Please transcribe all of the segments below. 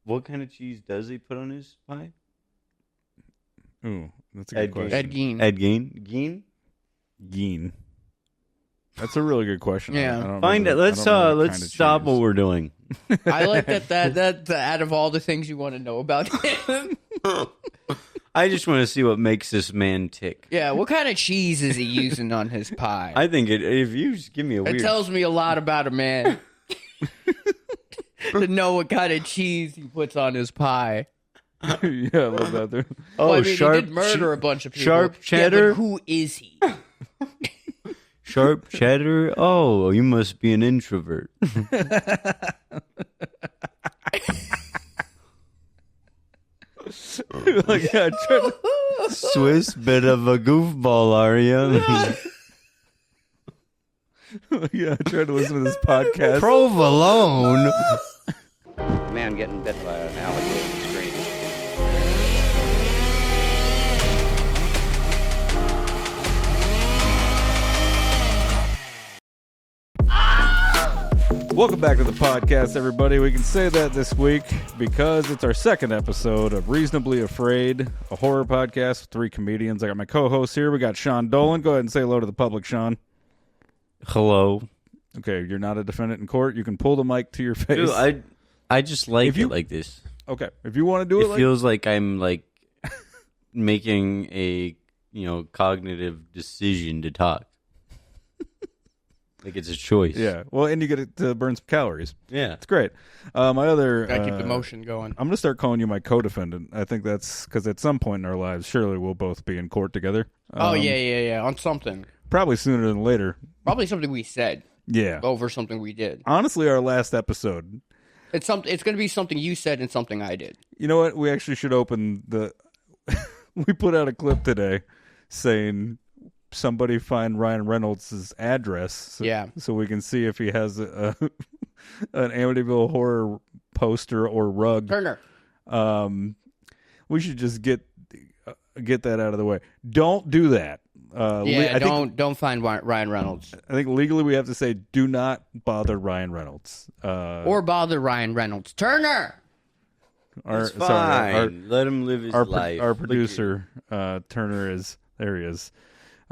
What kind of cheese does he put on his pie? Ooh, that's a good question. Ed Gein. Ed Gein? Gein? Gein. That's a really good question. Yeah. I don't Find it. remember- Let's I don't remember what kind let's of stop cheese. what we're doing. I like that out of all the things you want to know about him. I just want to see what makes this man tick. Yeah, what kind of cheese is he using on his pie? I think if you just give me a It weird... tells me a lot about a man. To know what kind of cheese he puts on his pie. Yeah, I love that. Dude. Oh, Well, I mean, sharp... he did murder a bunch of people. sharp Yeah, cheddar? but who is he? Sharp cheddar? Oh, you must be an introvert. Like, yeah, Swiss, bit of a goofball, are you? yeah, I tried to listen to this podcast. Provolone? Man getting bit by an alligator screaming. Welcome back to the podcast, everybody. We can say that this week because it's our second episode of Reasonably Afraid, a horror podcast with three comedians. I got my co-host here. We got Sean Dolan. Go ahead and say hello to the public, Sean. Hello. Okay, you're not a defendant in court. You can pull the mic to your face. Dude, I just like If you- it like this. Okay, if you want to do it, It feels like I'm like making a cognitive decision to talk. Like it's a choice. yeah. Well, and you get it to burn some calories. Yeah. It's great. My other, Gotta keep the motion going. I'm gonna start calling you my co-defendant. I think that's because at some point in our lives, surely we'll both be in court together. Oh, yeah. On something. Probably sooner than later. Probably something we said Yeah. over something we did. Honestly, our last episode. It's going to be something you said and something I did. You know what? We actually should open the. We put out a clip today saying somebody find Ryan Reynolds' address. So we can see if he has an Amityville Horror poster or rug. Turner. We should just get that out of the way. Don't do that. Don't find Ryan Reynolds. I think legally we have to say do not bother Ryan Reynolds. Or bother Ryan Reynolds. Turner! It's fine. Let him live his life. Our producer, Turner, is there. He is.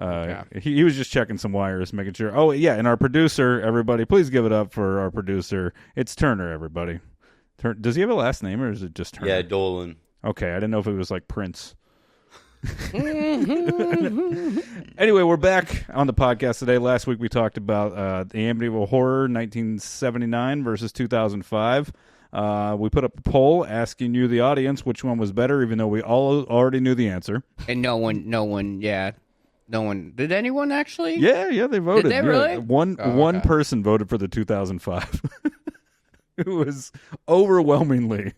Okay. He was just checking some wires, making sure. Oh, yeah, and our producer, everybody, please give it up for our producer. It's Turner, everybody. Does he have a last name, or is it just Turner? Yeah, Dolan. Okay, I didn't know if it was like Prince. Anyway, we're back on the podcast today. Last week we talked about the Amityville Horror 1979 versus 2005. We put up a poll asking you, the audience, which one was better, even though we all already knew the answer. And no one. Did anyone actually? Yeah, they voted. Did they really? One person voted for the 2005. It was overwhelmingly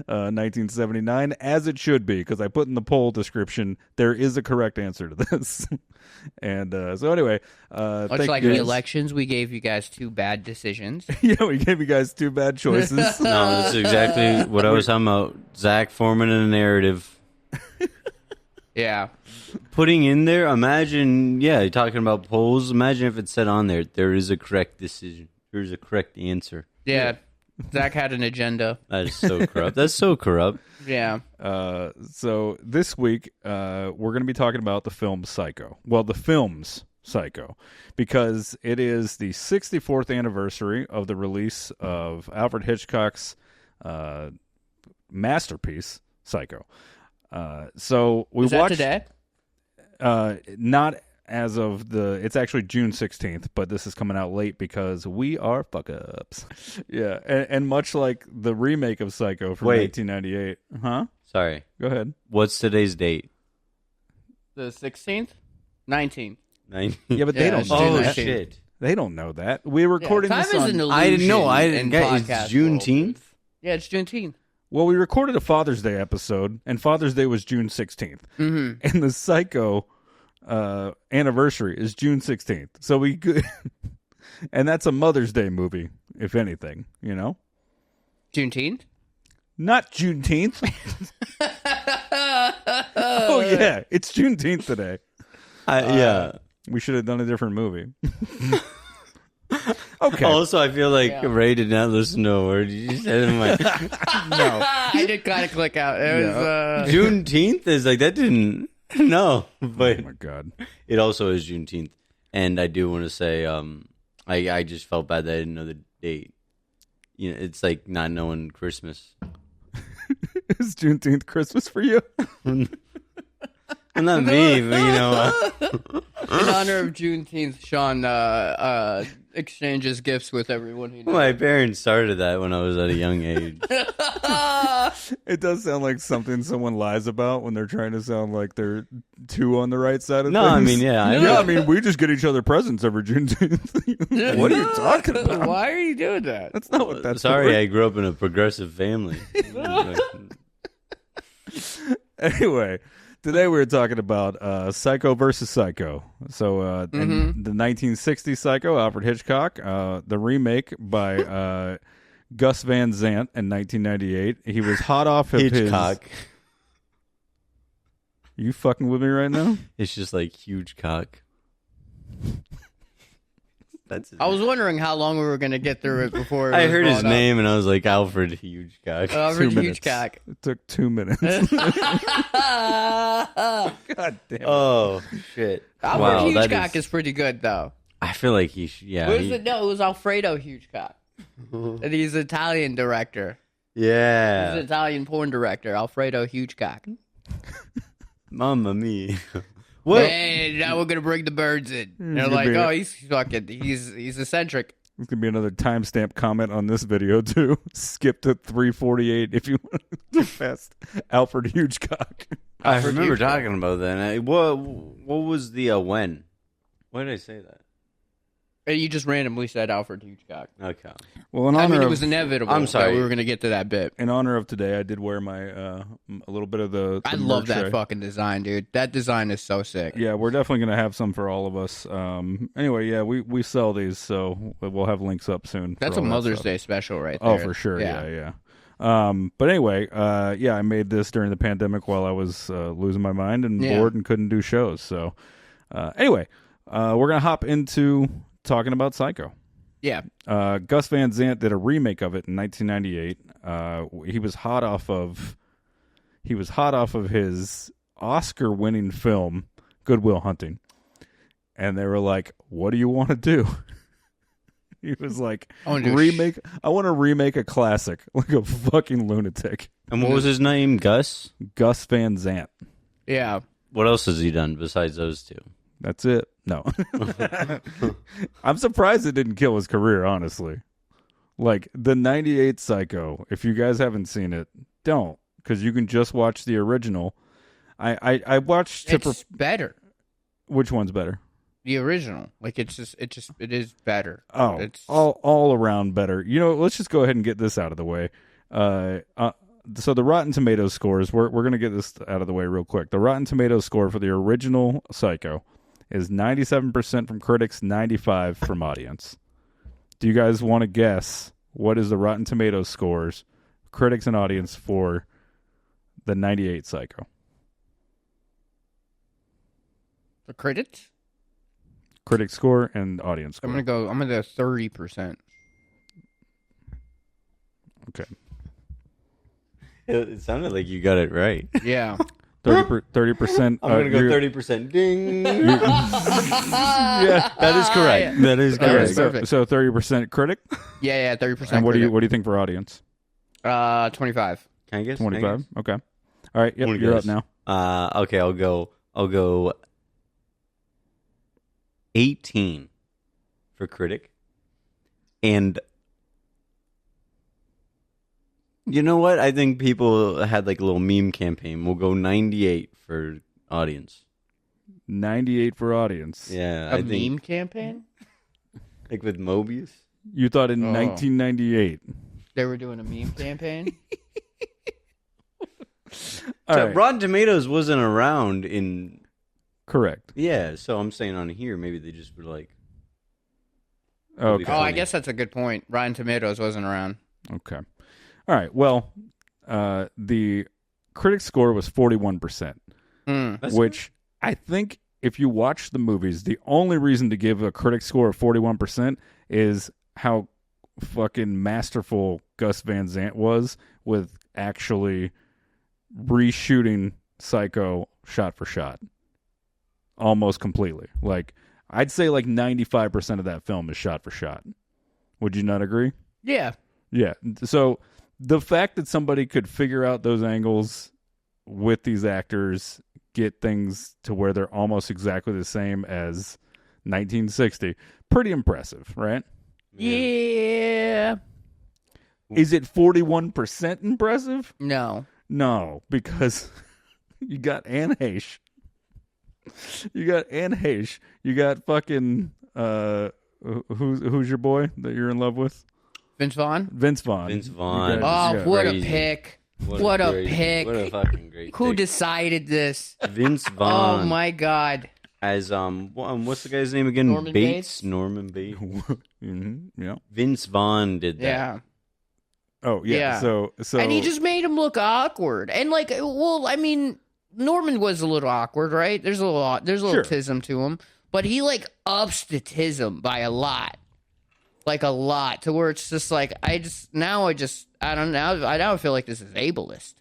1979, as it should be, because I put in the poll description, there is a correct answer to this. And so anyway. Much like the elections, we gave you guys two bad decisions. Yeah, we gave you guys two bad choices. No, that's exactly what I was talking about. Zach forming a narrative. Yeah. Putting in there, imagine, you're talking about polls. Imagine if it said on there is a correct decision. There's a correct answer. Yeah. Zach had an agenda. That is so corrupt. That's so corrupt. Yeah. So this week, we're going to be talking about the film Psycho. Well, the film's Psycho, because it is the 64th anniversary of the release of Alfred Hitchcock's masterpiece, Psycho. So we Is watched that today? not as of it's actually June 16th, but this is coming out late because we are fuck ups. Yeah, and much like the remake of Psycho from 1998. Huh? Sorry. Go ahead. What's today's date? The 16th? 19th. 9. Yeah, but they don't June know Oh, 19th. shit. They don't know that. We're recording time this is on... an illusion. I didn't know. in It's podcast Juneteenth? world. Yeah, it's Juneteenth. Well, we recorded a Father's Day episode, and Father's Day was June 16th. Mm-hmm. And the Psycho anniversary is June 16th. So we could... And that's a Mother's Day movie, if anything, you know? Juneteenth? Not Juneteenth. Oh, yeah. It's Juneteenth today. Yeah. We should have done a different movie. Okay. Also, I feel like Ray did not listen to a word you said in my. No. I did kind of click out. It was Juneteenth is like that didn't. No, but Oh my God. it also is Juneteenth, and I do want to say, I just felt bad that I didn't know the date. You know, it's like not knowing Christmas. Is Juneteenth Christmas for you? Well, not me, but you know. in honor of Juneteenth, Sean exchanges gifts with everyone he knows. My parents started that when I was at a young age. It does sound like something someone lies about when they're trying to sound like they're too on the right side of No, things. I mean, yeah. I mean, we just get each other presents every Juneteenth. What are you talking about? Why are you doing that? That's not what that's Sorry, for. I grew up in a progressive family. Anyway, today we were talking about Psycho versus Psycho. So, in the 1960s Psycho, Alfred Hitchcock, the remake by Gus Van Sant in 1998. He was hot off of Hitchcock. You fucking with me right now? It's just like huge cock. That's it. I was wondering how long we were going to get through it before it I was heard his brought up. name and I was like, Alfred Huge Cock. Alfred 2 minutes. Hugeculk. It took 2 minutes. God damn it. Oh, shit. Alfred Wow, that Hugeculk is pretty good, though. I feel like he should, yeah. What is it? No, it was Alfredo Hugeculk. And he's an Italian director. He's an Yeah. Italian porn director, Alfredo Hugeculk. Mamma mia. What? Hey, now we're gonna bring the birds in. They're gonna like, be- oh, he's eccentric. There's going to be another timestamp comment on this video, too. Skip to 3:48 if you want to get past Alfred Hugecock. I Alfred remember Hitchcock. talking about that. And what was the when? Why did I say that? And you just randomly said Alfred Hitchcock. Okay. Well, in I honor mean, it of was inevitable. I'm sorry. that we were going to get to that bit. in honor of today, I did wear my a little bit of the I love merch that I- fucking design, dude. That design is so sick. Yeah, we're definitely going to have some for all of us. Anyway, yeah, we sell these, so we'll have links up soon. That's for a all that Mother's stuff. Day special right there. Oh, for sure. Yeah. But anyway, I made this during the pandemic while I was losing my mind and Yeah. bored and couldn't do shows. So anyway, we're going to hop into talking about Psycho. Yeah. Gus Van Sant did a remake of it in 1998. He was hot off of his Oscar-winning film Good Will Hunting, and they were like, "What do you want to do?" He was like, I wanna do "Remake. I want to remake a classic, like a fucking lunatic." And what was his name? Gus? Gus Van Sant. Yeah. What else has he done besides those two? That's it. No, I'm surprised it didn't kill his career. Honestly, like the '98 Psycho. If you guys haven't seen it, don't, because you can just watch the original. I watched. It's better. Which one's better? The original. Like, it is better. Oh, It's all around better. You know, let's just go ahead and get this out of the way. So the Rotten Tomatoes scores. We're gonna get this out of the way real quick. The Rotten Tomatoes score for the original Psycho is 97% from critics, 95% from audience. Do you guys want to guess what is the Rotten Tomatoes scores, critics and audience, for the '98 Psycho? the critics. Critic score and audience score. I'm gonna go 30%. Okay. It sounded like you got it right. Yeah. 30%. I'm going to go 30%. Ding. Yeah, That is correct. That is That correct. is perfect. So 30% critic. Yeah, 30%. And what do critic. you think for audience? 25. Can I guess? 25. Okay. All right. Yep. Wanna You're guess? up now. Okay, I'll go 18 for critic. And you know what? I think people had like a little meme campaign. We'll go 98 for audience. 98 for audience. Yeah, A I think meme campaign? like with Mobius. You thought in Oh. 1998. They were doing a meme campaign? All So right. Rotten Tomatoes wasn't around in Correct. so I'm saying on here maybe they just were like Okay. Oh, I guess that's a good point. Rotten Tomatoes wasn't around. Okay. All right. Well, the critic score was 41%, Mm. which I think if you watch the movies, the only reason to give a critic score of 41% is how fucking masterful Gus Van Sant was with actually reshooting Psycho shot for shot. Almost completely. Like, I'd say like 95% of that film is shot for shot. Would you not agree? Yeah. Yeah. So the fact that somebody could figure out those angles with these actors, get things to where they're almost exactly the same as 1960, pretty impressive, right? Yeah. Is it 41% impressive? No. No, because you got Anne Heche. You got Anne Heche. You got fucking who's your boy that you're in love with? Vince Vaughn. Vince Vaughn. What a pick! What a pick! What a fucking great. Who pick. decided this? Vince Vaughn. Oh my god! As what's the guy's name again? Norman Bates. Norman Bates. Yeah. Vince Vaughn did that. Yeah. Oh yeah. So and he just made him look awkward. And like, well, I mean, Norman was a little awkward, right? There's a little Sure. tism to him, but he like ups the tism by a lot. Like a lot, to where it's just like I don't know. I now feel like this is ableist.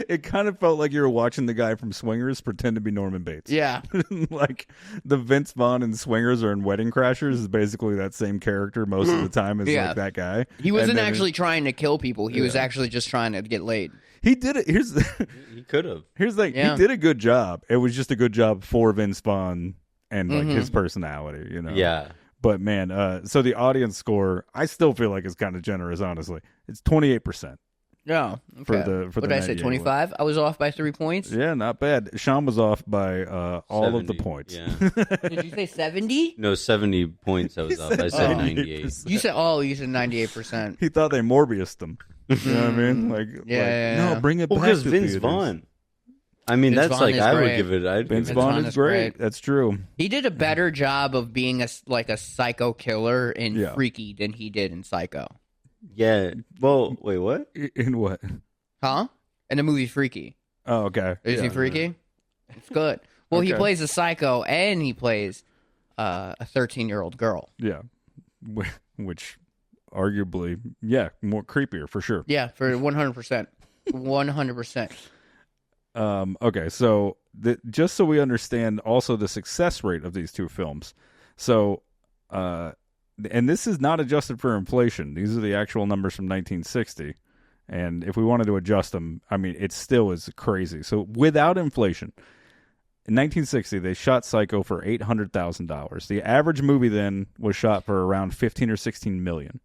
It kind of felt like you were watching the guy from Swingers pretend to be Norman Bates. Yeah. Like the Vince Vaughn in Swingers or in Wedding Crashers is basically that same character most of the time as like that guy. He wasn't actually trying to kill people. He was actually just trying to get laid. He did it. He could have. Here's the thing. Yeah. He did a good job. It was just a good job for Vince Vaughn and like his personality, you know? Yeah. But man, so the audience score, I still feel like it's kind of generous, honestly. It's 28%. No. Okay. For the what did I say, 25? I was off by 3 points? Yeah, not bad. Sean was off by all 70, of the points. Yeah. Did you say 70? No, 70 points I was off. I said 98. You said 98%. He thought they Morbius'd them. You know what I mean? Like, Yeah. no, bring it Well, back because to Vince theaters. Vaughn. I mean, Vince that's Vaughn like, is I would great. give it. Vince Vaughn is great. That's true. He did a better job of being a psycho killer in Freaky than he did in Psycho. Yeah. Well, wait, what? In what? Huh? In the movie Freaky. Oh, okay. Is he freaky? It's good. Well, he plays a psycho and he plays a 13-year-old girl. Yeah. Which, arguably, more creepier for sure. Yeah, for 100%. 100%. Okay, so just so we understand also the success rate of these two films. So, and this is not adjusted for inflation. These are the actual numbers from 1960. And if we wanted to adjust them, I mean, it still is crazy. So without inflation, in 1960, they shot Psycho for $800,000. The average movie then was shot for around 15 or 16 million.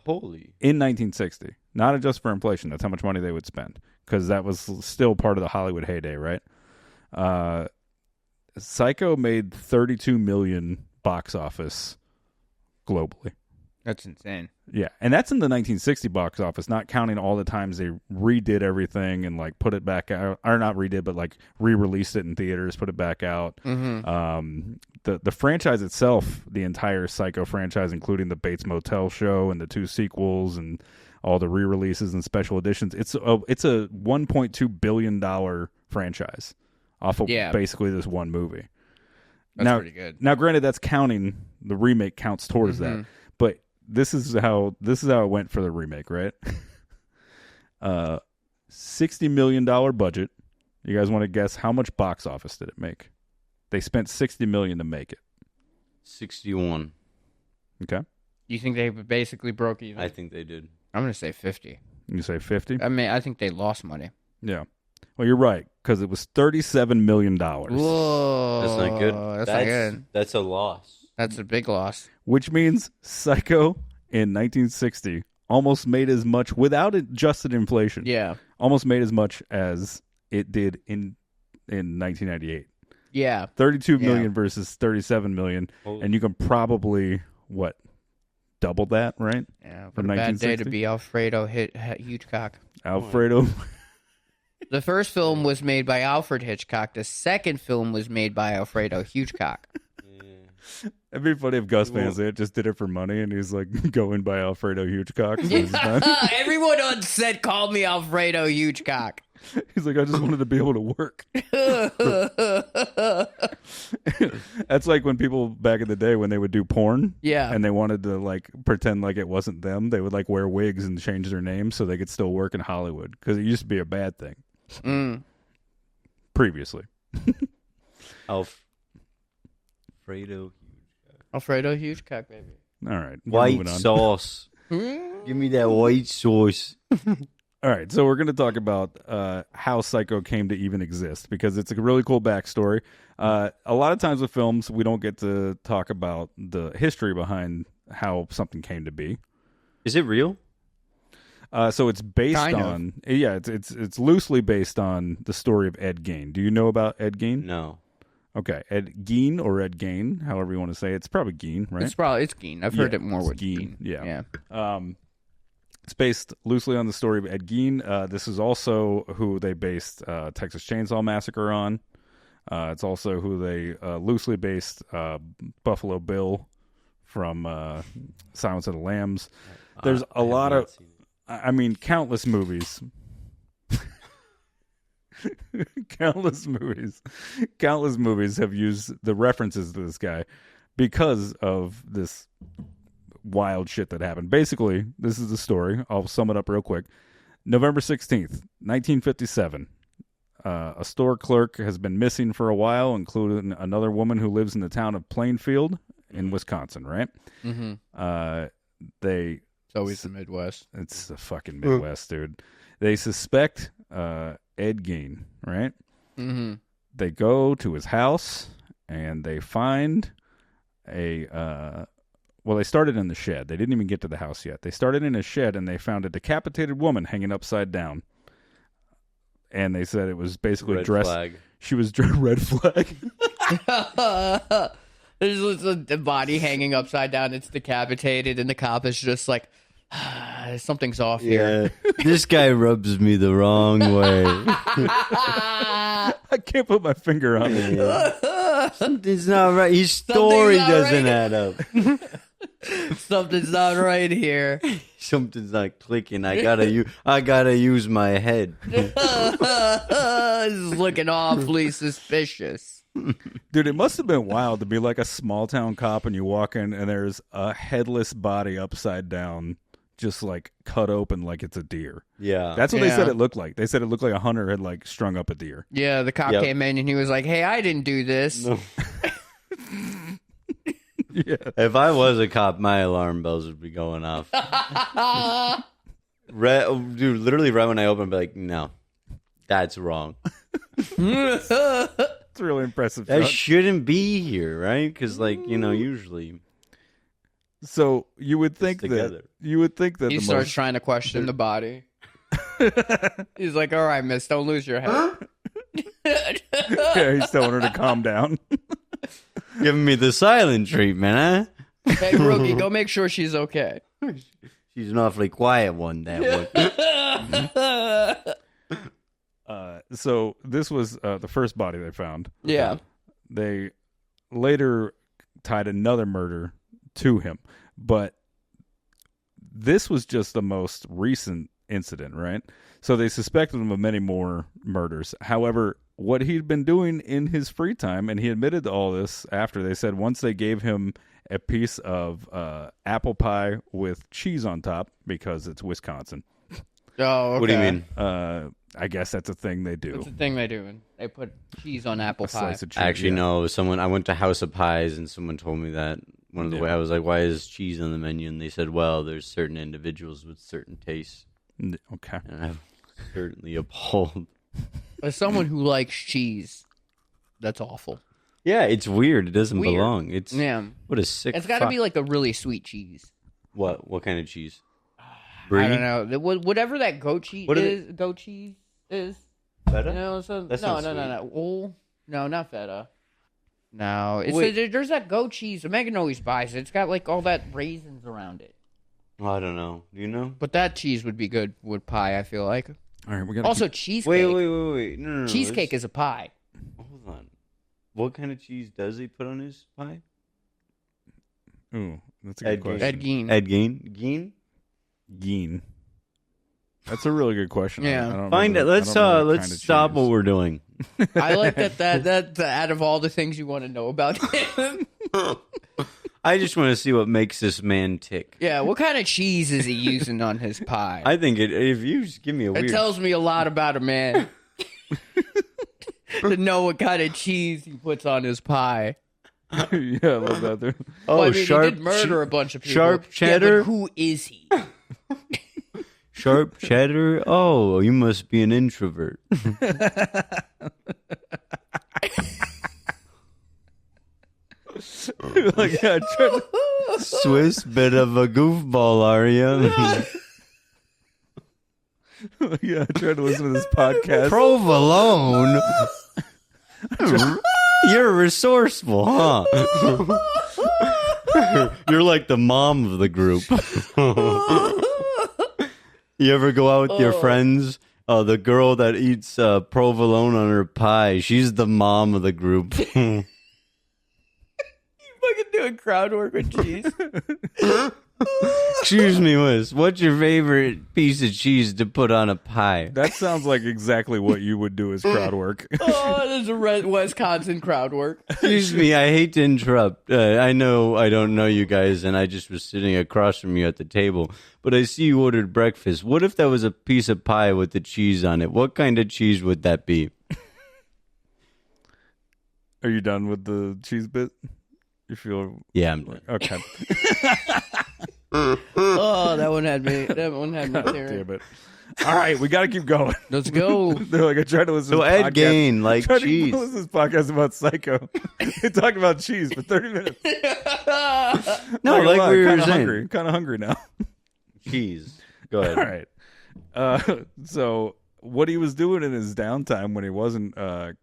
Holy. In 1960. Not adjusted for inflation. That's how much money they would spend. Because that was still part of the Hollywood heyday, right? Psycho made 32 million box office globally. That's insane. Yeah, and that's in the 1960 box office, not counting all the times they redid everything and like put it back out, or not redid, but like re-released it in theaters, put it back out. Mm-hmm. The franchise itself, the entire Psycho franchise, including the Bates Motel show and the 2 sequels and all the re-releases and special editions, it's a $1.2 billion franchise off of basically this one movie. That's pretty good. Now, granted, that's counting the remake counts towards that, but this is how it went for the remake, right? $60 million budget. You guys want to guess how much box office did it make? They spent $60 million to make it. 61. Okay. You think they basically broke even? I think they did. I'm going to say 50. You say 50? I mean, I think they lost money. Yeah. Well, you're right, because it was $37 million. Whoa. That's not good. That's not good. That's a loss. That's a big loss. Which means Psycho in 1960 almost made as much, without adjusted inflation, almost made as much as it did in 1998. Yeah. 32 million versus 37 million. Holy. And you can probably, double that, right? Yeah, From a bad 1960? day to be Alfredo Hitchcock. Alfredo. The first film was made by Alfred Hitchcock. The second film was made by Alfredo Hugeculk. It'd be funny if Gus Van Sant just did it for money and he's like going by Alfredo Hugecock. Everyone on set called me Alfredo Hugecock. He's like, I just wanted to be able to work. That's like when people back in the day when they would do porn. Yeah. And they wanted to like pretend like it wasn't them. They would like wear wigs and change their name so they could still work in Hollywood because it used to be a bad thing. Previously. Alfredo Hugeculk, baby. All right. White sauce. Give me that white sauce. All right, so we're going to talk about how Psycho came to even exist because it's a really cool backstory. A lot of times with films, we don't get to talk about the history behind how something came to be. Is it real? So it's based on it's loosely based on the story of Ed Gein. Do you know about Ed Gein? No. Okay, Ed Gein or Ed Gein, however you want to say it. It's probably Gein, right? It's Gein. I've heard it more with Gein. Yeah. It's based loosely on the story of Ed Gein. This is also who they based Texas Chainsaw Massacre on. It's also who they loosely based Buffalo Bill from Silence of the Lambs. There's a lot of, countless movies. Countless movies have used the references to this guy because of this wild shit that happened. Basically, this is the story. I'll sum it up real quick. November 16th, 1957. A store clerk has been missing for a while, including another woman who lives in the town of Plainfield in Wisconsin, right? Mm-hmm. It's always the Midwest. It's the fucking Midwest, dude. They suspect Ed Gein, right? Mm-hmm. They go to his house and they find they started in the shed. They didn't even get to the house yet. They started in a shed and they found a decapitated woman hanging upside down. And they said it was basically dressed. Flag. She was red flag. There's a body hanging upside down. It's decapitated, and the cop is just like, something's off here. This guy rubs me the wrong way. I can't put my finger on it. Something's not right. His story doesn't add up. Something's not right here. Something's not clicking. I gotta use my head. This is looking awfully suspicious. Dude, it must have been wild to be like a small town cop and you walk in and there's a headless body upside down, just like cut open like it's a deer. Yeah. That's what they said it looked like. They said it looked like a hunter had like strung up a deer. Yeah, the cop came in and he was like, "Hey, I didn't do this." No. Yeah. If I was a cop, my alarm bells would be going off. Dude, literally right when I open, I'd be like, no, that's wrong. It's really impressive. That shouldn't be here, right? Because, usually. So you would think that he starts trying to question the body. He's like, "All right, miss, don't lose your head." Yeah, he's telling her to calm down. Giving me the silent treatment, huh? Hey, rookie, go make sure she's okay. She's an awfully quiet one, that one. So this was the first body they found. Yeah. They later tied another murder to him, but this was just the most recent incident, right? So they suspected him of many more murders. However, what he'd been doing in his free time, and he admitted to all this after, they said once they gave him a piece of apple pie with cheese on top because it's Wisconsin. Oh, okay. What do you mean? I guess that's a thing they do. It's a thing they do. They put cheese on apple pie. Slice of cheese, Actually, no. I went to House of Pies, and someone told me that one of the way I was like, "Why is cheese on the menu?" And they said, "Well, there's certain individuals with certain tastes." Okay. And I'm certainly appalled. As someone who likes cheese, that's awful. Yeah, it's weird. It doesn't belong. It's what a sick. It's got to be like a really sweet cheese. What kind of cheese? Brie? I don't know. Whatever that goat cheese is. Goat cheese is. Feta? No, no. Oh, no, not feta. No, there's that goat cheese. Megan always buys it. It's got like all that raisins around it. Oh, I don't know. Do you know? But that cheese would be good with pie, I feel like. All right, we got also cheesecake. Wait. No. Cheesecake is a pie. Hold on. What kind of cheese does he put on his pie? Ooh, that's a good question. Ed Gein. Ed Gein? Gein? Gein. That's a really good question. Yeah. I don't Find know it. the- Let's I don't know the kind of stop cheese. what we're doing. I like that out of all the things you want to know about him. I just want to see what makes this man tick. Yeah, what kind of cheese is he using on his pie? I think if you just give me a It weird... tells me a lot about a man. To know what kind of cheese he puts on his pie. Yeah, I love that. There. Well, I mean, sharp he did murder a bunch of people. sharp Yeah, cheddar? but who is he? Sharp cheddar? Oh, you must be an introvert. Like, yeah, Swiss bit of a goofball, are you? yeah, I tried to listen to this podcast. Provolone? You're resourceful, huh? You're like the mom of the group. You ever go out with your friends? The girl that eats provolone on her pie, she's the mom of the group. Fucking doing crowd work with cheese. Excuse me, Wes. What's your favorite piece of cheese to put on a pie? That sounds like exactly what you would do as crowd work. Oh, there's a Wisconsin crowd work. Excuse me, I hate to interrupt. I know I don't know you guys, and I just was sitting across from you at the table, but I see you ordered breakfast. What if that was a piece of pie with the cheese on it? What kind of cheese would that be? Are you done with the cheese bit? You feel Yeah, I'm done. okay? Oh, that one had me. That one had me tearing. Damn it! All right, we got to keep going. Let's go. They're like, I tried to listen. So to this Ed podcast. Gein, like Tried cheese. to listen to this podcast about Psycho. They talked about cheese for 30 minutes. No, like we were saying. Kind of hungry now. Cheese. Go ahead. All right. So what he was doing in his downtime when he wasn't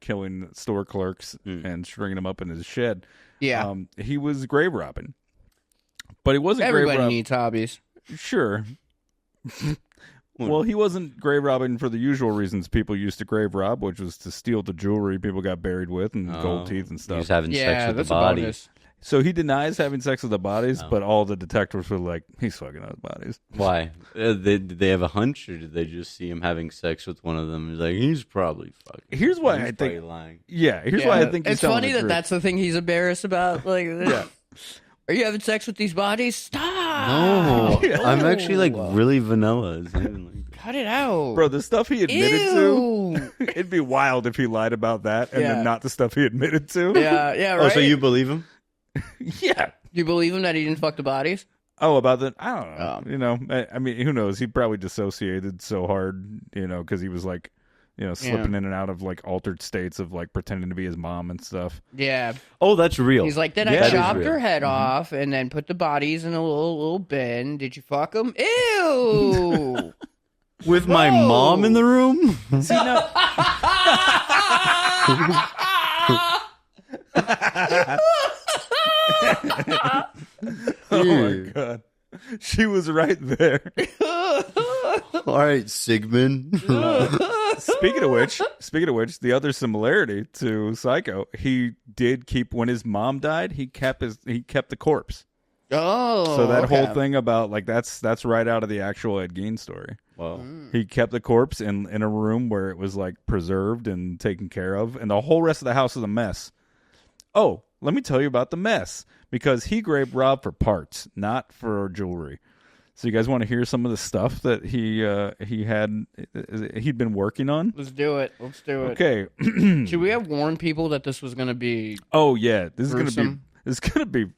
killing store clerks and stringing them up in his shed, Yeah. he was grave robbing. But he wasn't grave Everybody robbing. needs hobbies. Sure. Well, he wasn't grave robbing for the usual reasons people used to grave rob, which was to steal the jewelry people got buried with and gold teeth and stuff. He's having sex Yeah, with that's the a body. bonus. So he denies having sex with the bodies, but all the detectives were like, he's fucking those bodies. Why? Did they have a hunch, or did they just see him having sex with one of them? He's like, he's probably fucking. Here's why he's I probably think. lying. Yeah, here's why I think he's it's telling funny the that truth. that's the thing he's embarrassed about. Like, Yeah. Are you having sex with these bodies? Stop. No, I'm actually like really vanilla. It's not even like that. Cut it out. Bro, the stuff he admitted Ew. to, it'd be wild if he lied about that and Yeah. then not the stuff he admitted to. Yeah, right. Oh, so you believe him? Yeah. You believe him that he didn't fuck the bodies? Oh, about that? I don't know. You know, I mean, who knows? He probably dissociated so hard, you know, because he was like, you know, slipping in and out of like altered states of like pretending to be his mom and stuff. Yeah. Oh, that's real. He's like, then Yeah, I that is chopped real. her head off and then put the bodies in a little bin. Did you fuck them? Ew. with my mom in the room. See, no. Oh my god, she was right there. All right, Sigmund. Speaking of which, the other similarity to Psycho, he did keep when his mom died. He kept the corpse. Oh. So that okay. whole thing about like that's right out of the actual Ed Gein story. Wow. He kept the corpse in a room where it was like preserved and taken care of, and the whole rest of the house is a mess. Oh, let me tell you about the mess, because he grave robbed for parts, not for jewelry. So you guys want to hear some of the stuff that he'd been working on? Let's do it. Okay. Should we have warned people that this was going to be... Oh yeah, this is gruesome? trigger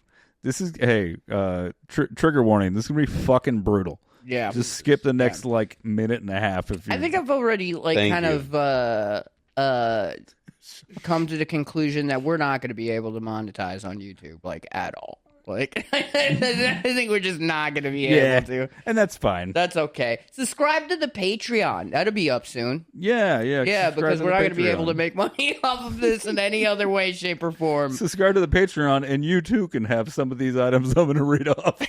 warning. This is gonna be fucking brutal. Yeah. Just skip the next like minute and a half if you. I think I've already come to the conclusion that we're not going to be able to monetize on YouTube like at all. Like I think we're just not going to be able to. And that's fine. That's okay. Subscribe to the Patreon. That'll be up soon. Yeah. Yeah, subscribe because to we're the not going to be Patreon. able to make money off of this in any other way, shape, or form. Subscribe to the Patreon, and you too can have some of these items I'm going to read off.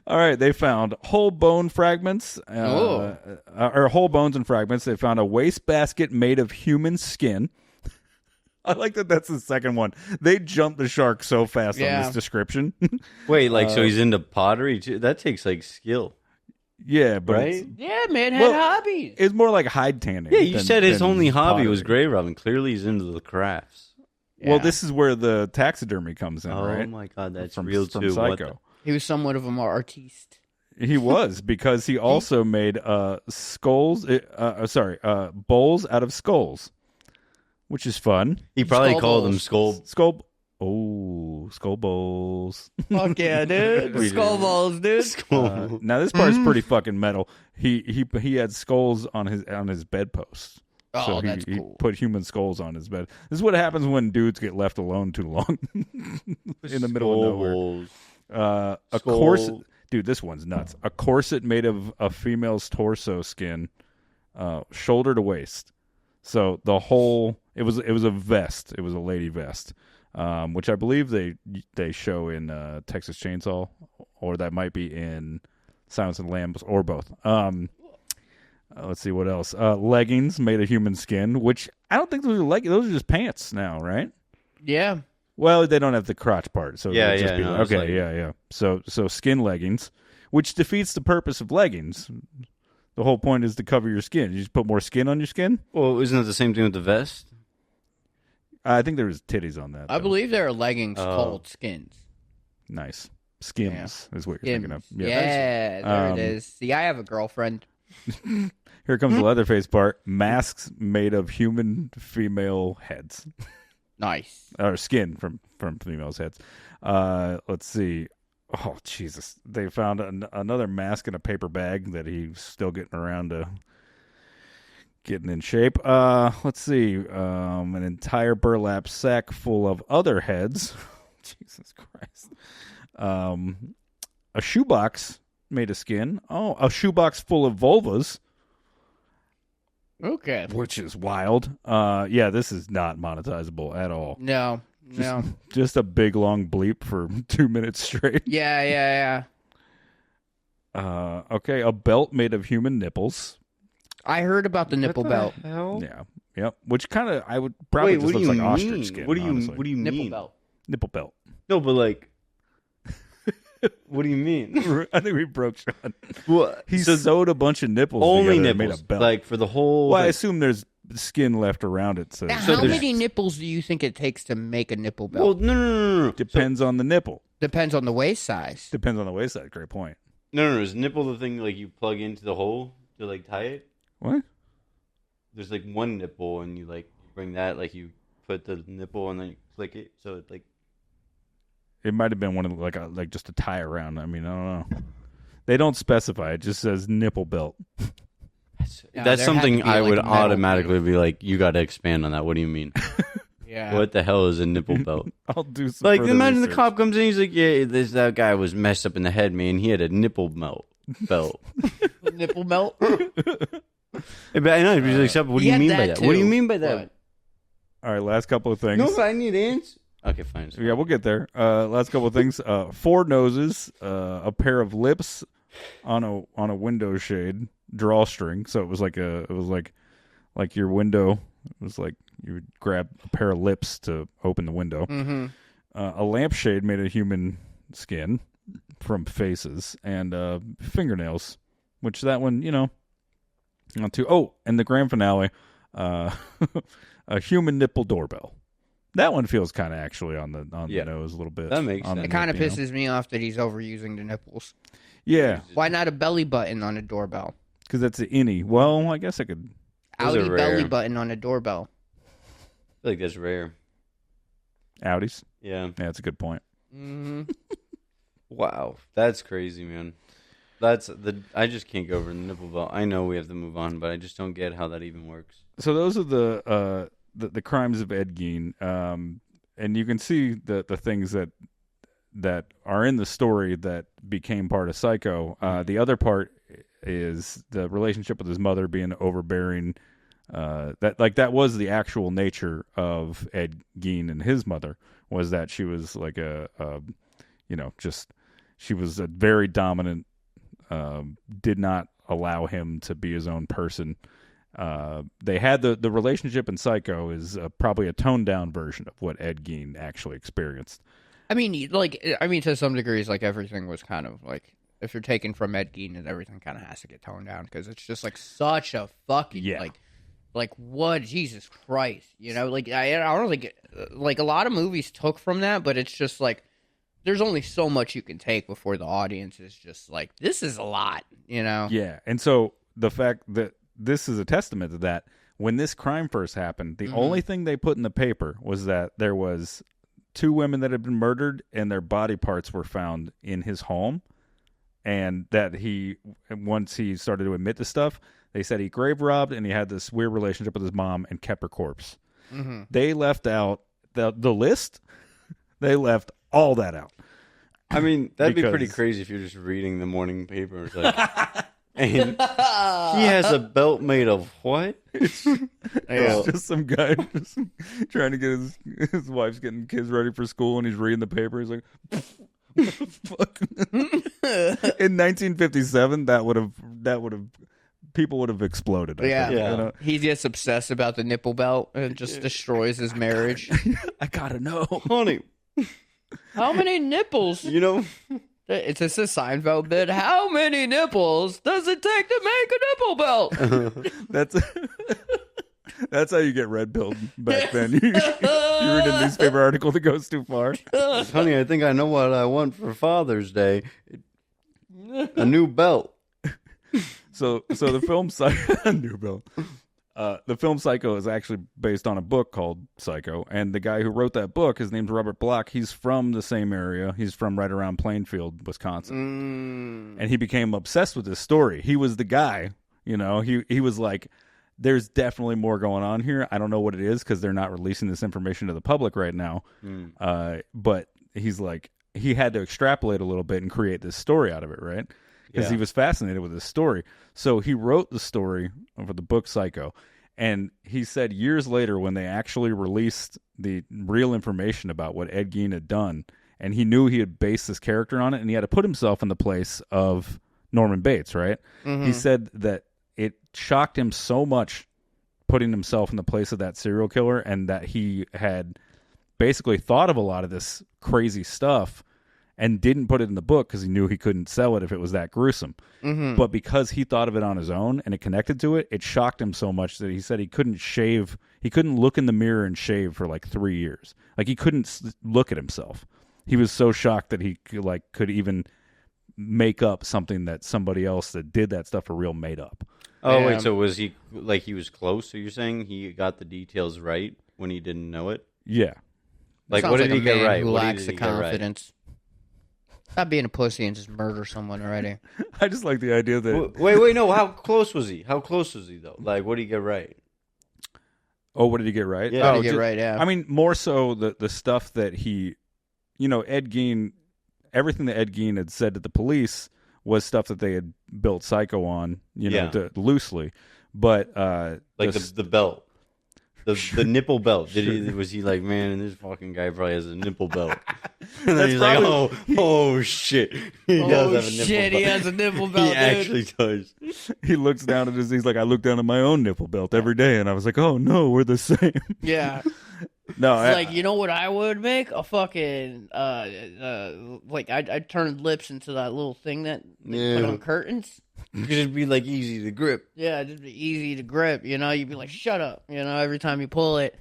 All right, they found whole bone fragments, or whole bones and fragments. They found a wastebasket made of human skin. I like that that's the second one. They jumped the shark so fast on this description. Wait, so he's into pottery too? That takes like skill. Yeah, but right? Yeah, man had hobbies. It's more like hide tanning. Yeah, you said his only hobby was pottery. grave robbing. Clearly, he's into the crafts. Yeah. Well, this is where the taxidermy comes in, right? Oh my god, that's from, real from too. Psycho. He was somewhat of an artiste. He was, because he also made bowls out of skulls, which is fun. He probably Skull called bowls. them skull. Skull bowls. Fuck yeah, dude. Skull balls, dude. Now this part's pretty fucking metal. He had skulls on his bedpost. Oh, So that's he cool. put human skulls on his bed. This is what happens when dudes get left alone too long in the middle of nowhere. A corset, dude. This one's nuts. A corset made of a female's torso skin, shoulder to waist. So the whole it was a vest. It was a lady vest, which I believe they show in Texas Chainsaw, or that might be in Silence of the Lambs, or both. Let's see what else. Leggings made of human skin, which I don't think those are leggings. Those are just pants now, right? Yeah. Well, they don't have the crotch part, so Yeah, it'll just yeah, be no, like, it's okay, like- yeah. So skin leggings, which defeats the purpose of leggings. The whole point is to cover your skin. You just put more skin on your skin. Well, isn't it the same thing with the vest? I think there was titties on that. I though. bhere there are leggings called skins. Nice skims is what you're thinking of. Yeah, there it is. See, I have a girlfriend. Here comes the Leatherface part. Masks made of human female heads. Nice. Or skin from females' heads. Let's see. Oh, Jesus. They found another mask in a paper bag that he's still getting around to getting in shape. Let's see. An entire burlap sack full of other heads. Jesus Christ. A shoebox made of skin. Oh, a shoebox full of vulvas. Okay. Which is wild. Yeah, this is not monetizable at all. No. Just a big long bleep for 2 minutes straight. Yeah. Okay, a belt made of human nipples. I heard about the nipple belt. Hell? Yeah, yep. Which kind of I would probably Wait, just what do looks you like mean? ostrich skin. What do you honestly. Nipple mean? belt. Nipple belt? No, but like, what do you mean? I think we broke Sean. What? He So sewed a bunch of nipples only together and nipples, made a belt. like for the whole. well, I thing. assume there's skin left around it. So Now, So how there's- many nipples do you think it takes to make a nipple belt? Well, no. depends on the nipple. Depends on the waist size. Depends on the waist size. Great point. No. Is nipple the thing like you plug into the hole to like tie it? What? There's like one nipple, and you like bring that, like you put the nipple and then you click it, so it's like. It might have been one of like just a tie around. I mean, I don't know. They don't specify. It just says nipple belt. No, That's there something had to be, I like, would a metal automatically be like, you got to expand on that. What do you mean? Yeah. What the hell is a nipple belt? I'll do some Like, further imagine the research. cop comes in, he's like, yeah, that guy was messed up in the head, man. He had a nipple belt. Nipple belt? Uh, But I know, he's like, "Stop, what do He you had mean by that that? What do you too, mean by that? but- All right, last couple of things. No, but I need answers. Okay, fine. Yeah, we'll get there. Last couple of things. 4 noses, a pair of lips on a window shade drawstring. So it was like your window. It was like you would grab a pair of lips to open the window. Mm-hmm. A lampshade made of human skin from faces, and fingernails. Which that one, not too. Oh, and the grand finale, a human nipple doorbell. That one feels kind of actually on the nose a little bit. That makes on sense. the It kind of nip, pisses me off that he's overusing the nipples. Yeah, Why not a belly button on a doorbell? because that's the innie. Well, I guess I could. Those are Audi belly rare. button on a doorbell. I feel like that's rare. Audis. Yeah. Yeah, that's a good point. Mm-hmm. Wow. That's crazy, man. I just can't get over the nipple belt. I know we have to move on, but I just don't get how that even works. So those are the crimes of Ed Gein, and you can see the things that are in the story that became part of Psycho. The other part is the relationship with his mother being overbearing. That was the actual nature of Ed Gein and his mother, was that she was like she was a very dominant. Did not allow him to be his own person. They had the relationship in Psycho is probably a toned down version of what Ed Gein actually experienced. I mean, to some degrees, like everything was kind of like if you're taking from Ed Gein, and everything kind of has to get toned down because it's just like such a fucking like what, Jesus Christ, you know? Like I don't think like a lot of movies took from that, but it's just like there's only so much you can take before the audience is just like, this is a lot, you know? Yeah, and so the fact that this is a testament to that. When this crime first happened, the only thing they put in the paper was that there was 2 women that had been murdered and their body parts were found in his home, and that once he started to admit to stuff, they said he grave robbed and he had this weird relationship with his mom and kept her corpse. Mm-hmm. They left out the list. They left all that out. I mean, that'd be pretty crazy if you're just reading the morning paper. It's like, and he has a belt made of what? It's just some guy just trying to get his wife's getting kids ready for school, and he's reading the paper. He's like, what the fuck? In 1957, that would have people would have exploded. I think, you know? He gets obsessed about the nipple belt and just destroys his marriage. I gotta know, honey. How many nipples? You know, it's just a Seinfeld bit. How many nipples does it take to make a nipple belt? That's how you get red pilled back then. You read a newspaper article that goes too far. Honey, I think I know what I want for Father's Day. A new belt. So the film new belt. The film Psycho is actually based on a book called Psycho, and the guy who wrote that book, his name's Robert Bloch. He's from the same area. He's from right around Plainfield, Wisconsin. And he became obsessed with this story. He was the guy, you know, he was like, there's definitely more going on here. I don't know what it is because they're not releasing this information to the public right now. But he's like, he had to extrapolate a little bit and create this story out of it, right? Because he was fascinated with this story. So he wrote the story for the book Psycho. And he said years later, when they actually released the real information about what Ed Gein had done, and he knew he had based this character on it, and he had to put himself in the place of Norman Bates, right? Mm-hmm. He said that it shocked him so much putting himself in the place of that serial killer, and that he had basically thought of a lot of this crazy stuff and didn't put it in the book because he knew he couldn't sell it if it was that gruesome. Mm-hmm. But because he thought of it on his own and it connected to it, it shocked him so much that he said he couldn't shave. He couldn't look in the mirror and shave for like 3 years. Like he couldn't look at himself. He was so shocked that he could even make up something that somebody else that did that stuff for real made up. Oh, wait, so was he like he was close? So you're saying he got the details right when he didn't know it? Yeah. Like what did he get right? Who lacks the confidence. Stop being a pussy and just murder someone already. I just like the idea that... Wait, no. How close was he? How close was he, though? Like, what did he get right? Oh, what did he get right? Yeah, what did he get right, yeah. I mean, more so the stuff that he... You know, Ed Gein... Everything that Ed Gein had said to the police was stuff that they had built Psycho on, you know, loosely. But... like the belt. The nipple belt. Was he like, man, this fucking guy probably has a nipple belt? And then he's like, oh shit. He does have a nipple belt. He has a nipple belt. He actually does. He looks down at he's like, I look down at my own nipple belt every day, and I was like, oh no, we're the same. Yeah. No, like, you know what I would make? A fucking like I'd turn lips into that little thing that they put on curtains. Because it'd be like easy to grip. Yeah, it'd be easy to grip. You know, you'd be like, shut up. You know, every time you pull it.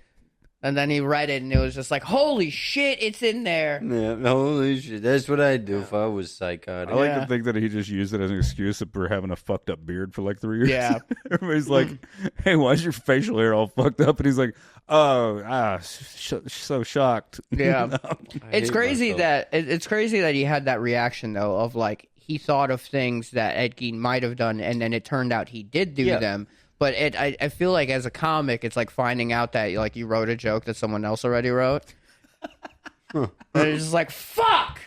And then he read it, and it was just like, holy shit, it's in there. Yeah, holy shit. That's what I'd do if I was psychotic. I like to think that he just used it as an excuse for having a fucked up beard for like 3 years. Yeah. Everybody's like, hey, why is your facial hair all fucked up? And he's like, so shocked. Yeah. It's crazy that he had that reaction, though, of like, he thought of things that Ed Gein might have done, and then it turned out he did do them. But I feel like as a comic, it's like finding out that like you wrote a joke that someone else already wrote. And it's just like, fuck!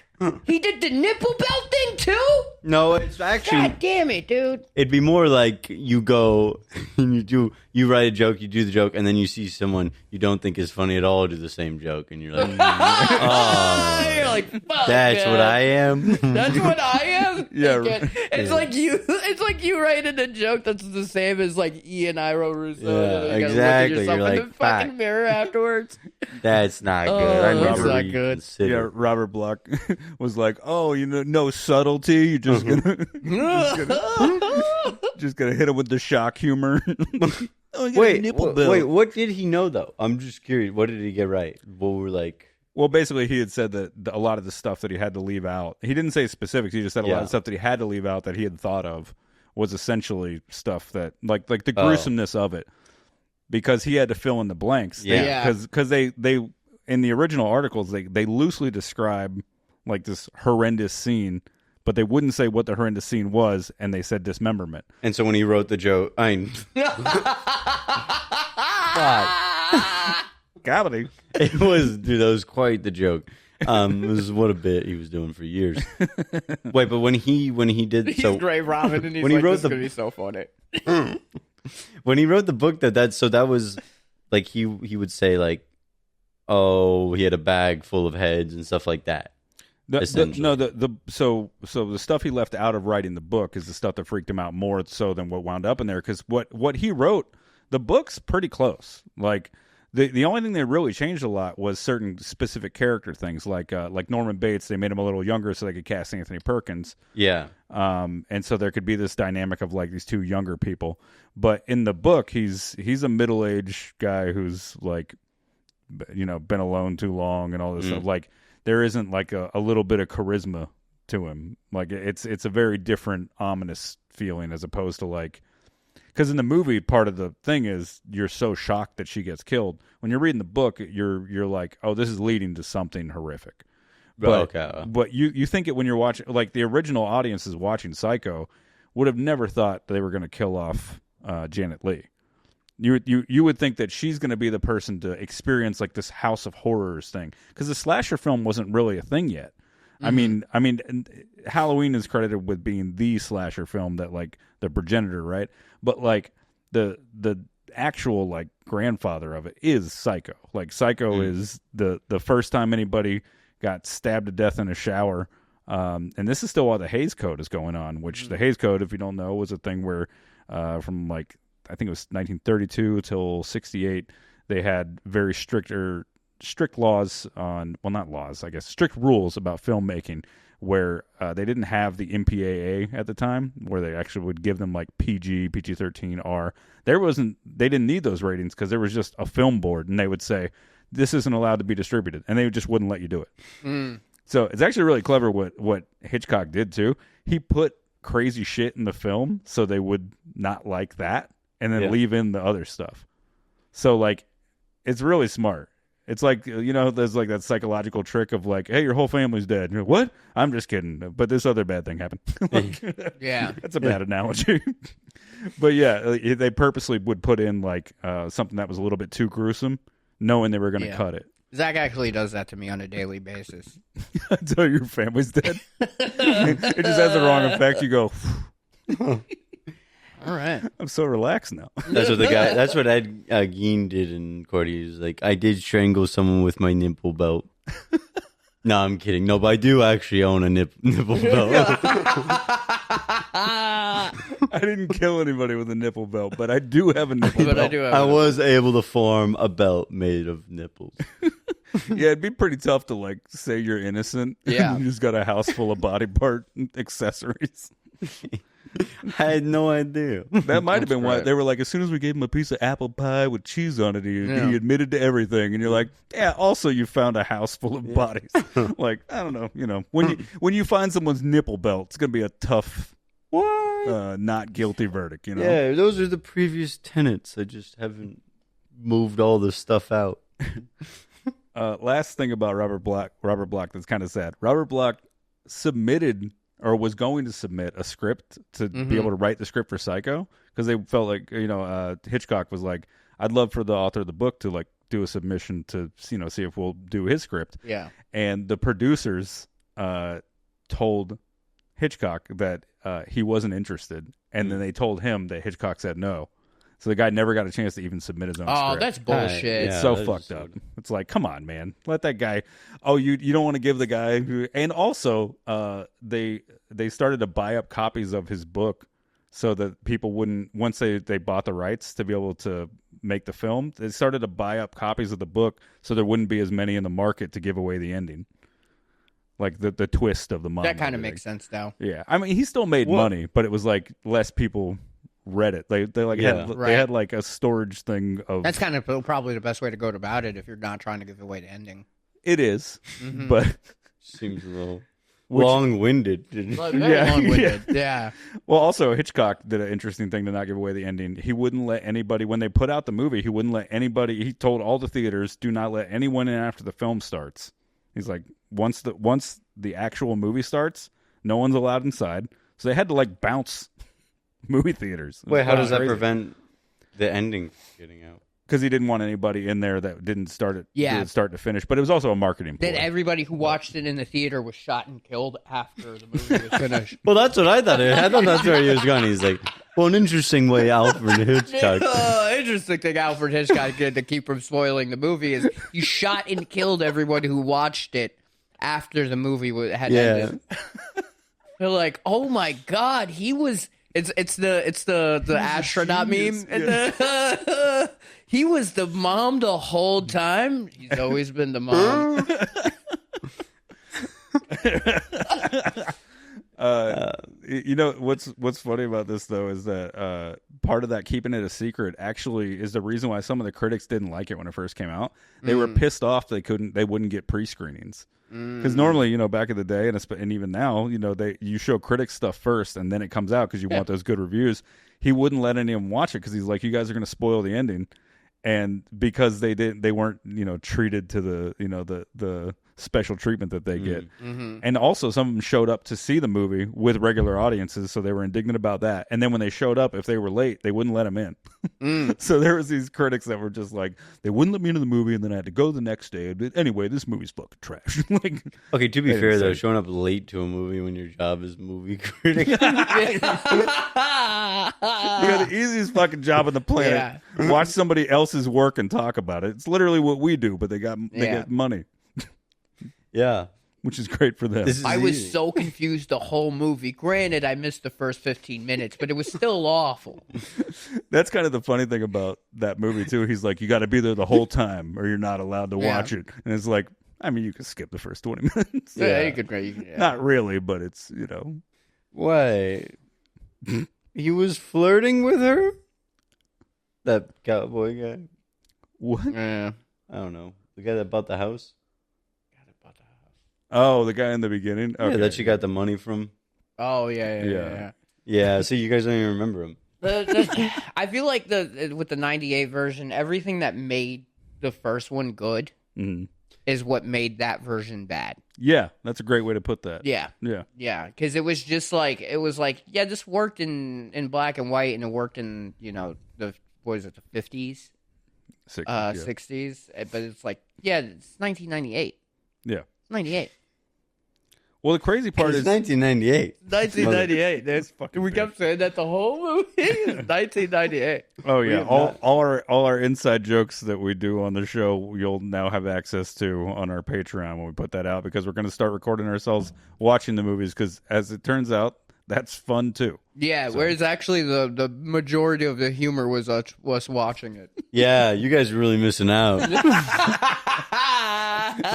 He did the nipple belt thing too? No, it's actually... God damn it, dude. It'd be more like you go, and you write a joke, you do the joke, and then you see someone you don't think is funny at all do the same joke, and you're like, oh, you're like, fuck, that's what I am? That's what I am? It's like you. It's like you writing a joke that's the same as like E and Iro Russo. Yeah, exactly. You're like, in the fucking mirror afterwards. That's not good. I that's never not good. considered. Yeah, Robert Block was like, "Oh, no subtlety. You're just gonna, just gonna hit him with the shock humor." Wait, what did he know though? I'm just curious. What did he get right? What were like? Well, basically, he had said that a lot of the stuff that he had to leave out. He didn't say specifics. He just said a lot of stuff that he had to leave out that he had thought of was essentially stuff that like the gruesomeness of it, because he had to fill in the blanks. Because they in the original articles they loosely describe like this horrendous scene, but they wouldn't say what the horrendous scene was, and they said dismemberment. And so when he wrote the joke, Comedy. It was, dude, that was quite the joke. This is what a bit he was doing for years. Wait, but when he did, He's so Gray Robin, and he's when like, he wrote "This is gonna be so funny." When he wrote the book, that was like he would say like, oh, he had a bag full of heads and stuff like that. So the stuff he left out of writing the book is the stuff that freaked him out more so than what wound up in there. Because what he wrote, the book's pretty close. Like the only thing they really changed a lot was certain specific character things, like Norman Bates. They made him a little younger so they could cast Anthony Perkins. Yeah. And so there could be this dynamic of like these two younger people. But in the book, he's a middle-aged guy who's like, been alone too long and all this stuff. Like, there isn't like a little bit of charisma to him. Like it's a very different ominous feeling as opposed to like, because in the movie part of the thing is you're so shocked that she gets killed. When you're reading the book, you're like, oh, this is leading to something horrific. But you think it when you're watching, like the original audience is watching Psycho would have never thought they were going to kill off Janet Leigh. You would think that she's going to be the person to experience like this house of horrors thing, because the slasher film wasn't really a thing yet. Mm-hmm. I mean, Halloween is credited with being the slasher film that like the progenitor, right? But like the actual like grandfather of it is Psycho. Like Psycho is the first time anybody got stabbed to death in a shower. And this is still while the Hays Code is going on, which the Hays Code, if you don't know, was a thing where from like, I think it was 1932 till 68, they had very strict laws on, well, not laws, I guess, strict rules about filmmaking, where they didn't have the MPAA at the time, where they actually would give them like PG, PG-13, R. They didn't need those ratings because there was just a film board, and they would say, this isn't allowed to be distributed, and they just wouldn't let you do it. So it's actually really clever what Hitchcock did too. He put crazy shit in the film so they would not like that, and then leave in the other stuff. So like, it's really smart. It's like, there's like that psychological trick of like, hey, your whole family's dead. You're like, what? I'm just kidding. But this other bad thing happened. That's a bad analogy. But yeah, they purposely would put in like something that was a little bit too gruesome, knowing they were going to cut it. Zach actually does that to me on a daily basis. Until your family's dead. It just has the wrong effect. You go, all right. I'm so relaxed now. That's what Ed Gein did in court. He was like, I did strangle someone with my nipple belt. No, I'm kidding. No, but I do actually own a nipple belt. I didn't kill anybody with a nipple belt, but I do have a nipple belt. I was able to form a belt made of nipples. Yeah, it'd be pretty tough to like say you're innocent. Yeah. And you just got a house full of body part accessories. I had no idea. That might have been why they were like, as soon as we gave him a piece of apple pie with cheese on it, he admitted to everything. And you're like, yeah, also you found a house full of bodies. Like, I don't know, when you find someone's nipple belt, it's going to be a tough, not guilty verdict, Yeah, those are the previous tenants. I just haven't moved all this stuff out. Last thing about Robert Block that's kind of sad. Robert Block submitted or was going to submit a script to be able to write the script for Psycho, because they felt like, Hitchcock was like, I'd love for the author of the book to like do a submission to, see if we'll do his script. Yeah. And the producers told Hitchcock that he wasn't interested. And then they told him that Hitchcock said no. So the guy never got a chance to even submit his own script. Oh, that's bullshit. It's so fucked up. It's like, come on, man. Let that guy. Oh, you don't want to give the guy who. And also, they started to buy up copies of his book so that people wouldn't, once they bought the rights to be able to make the film, they started to buy up copies of the book so there wouldn't be as many in the market to give away the ending. Like the twist of the mom. That kind of makes sense now. Yeah. I mean, he still made money, but it was like less people read it. They had like a storage thing of. That's kind of probably the best way to go about it if you're not trying to give away the ending. It is, but seems a little long-winded. Long-winded. Yeah. Well, also Hitchcock did an interesting thing to not give away the ending. He wouldn't let anybody, when they put out the movie, he wouldn't let anybody. He told all the theaters, do not let anyone in after the film starts. He's like, once the actual movie starts, no one's allowed inside. So they had to like bounce movie theaters. Wait, how does that prevent the ending getting out? Because he didn't want anybody in there that didn't start it start to finish. But it was also a marketing ploy. That everybody who watched it in the theater was shot and killed after the movie was finished. Well, that's what I thought. I thought that's where he was going. He's like, well, an interesting way Alfred Hitchcock. Interesting thing Alfred Hitchcock did to keep from spoiling the movie is you shot and killed everyone who watched it after the movie had ended. They're like, oh my god, he was. It's the astronaut meme. Yeah. He was the mom the whole time. He's always been the mom. You know what's funny about this though is that part of that keeping it a secret actually is the reason why some of the critics didn't like it when it first came out. They were pissed off they wouldn't get pre-screenings. Because normally, back in the day, and even now, you show critics stuff first, and then it comes out because you want those good reviews. He wouldn't let any of them watch it because he's like, "You guys are going to spoil the ending," and because they weren't, treated to the special treatment that they get. And also, some of them showed up to see the movie with regular audiences, so they were indignant about that. And then when they showed up, if they were late, they wouldn't let them in. So there was these critics that were just like, they wouldn't let me into the movie, and then I had to go the next day. But anyway, this movie's fucking trash. Okay, to be fair though, showing up late to a movie when your job is movie critic, you got the easiest fucking job on the planet. Yeah. Watch somebody else's work and talk about it. It's literally what we do, but they get money. Yeah. Which is great for them. I was so confused the whole movie. Granted, I missed the first 15 minutes, but it was still awful. That's kind of the funny thing about that movie, too. He's like, you got to be there the whole time or you're not allowed to watch it. And it's like, I mean, you can skip the first 20 minutes. Yeah, you could. Not really, but it's, Wait. He was flirting with her? That cowboy guy? What? Yeah. I don't know. The guy that bought the house? Oh, the guy in the beginning? Okay. Yeah, that she got the money from. Oh, yeah. Yeah, so you guys don't even remember him. I feel like with the 98 version, everything that made the first one good is what made that version bad. Yeah, that's a great way to put that. Yeah. Because it was just like, this worked in black and white, and it worked in, the 50s? 60s. But it's like, it's 1998. Yeah. 98. Well, the crazy part is 1998. 1998. That's fucking. We kept saying that the whole movie. 1998. Oh yeah, all our inside jokes that we do on the show, you'll now have access to on our Patreon when we put that out, because we're going to start recording ourselves watching the movies. Because as it turns out, that's fun too. Yeah, whereas actually the majority of the humor was us watching it. Yeah, you guys are really missing out.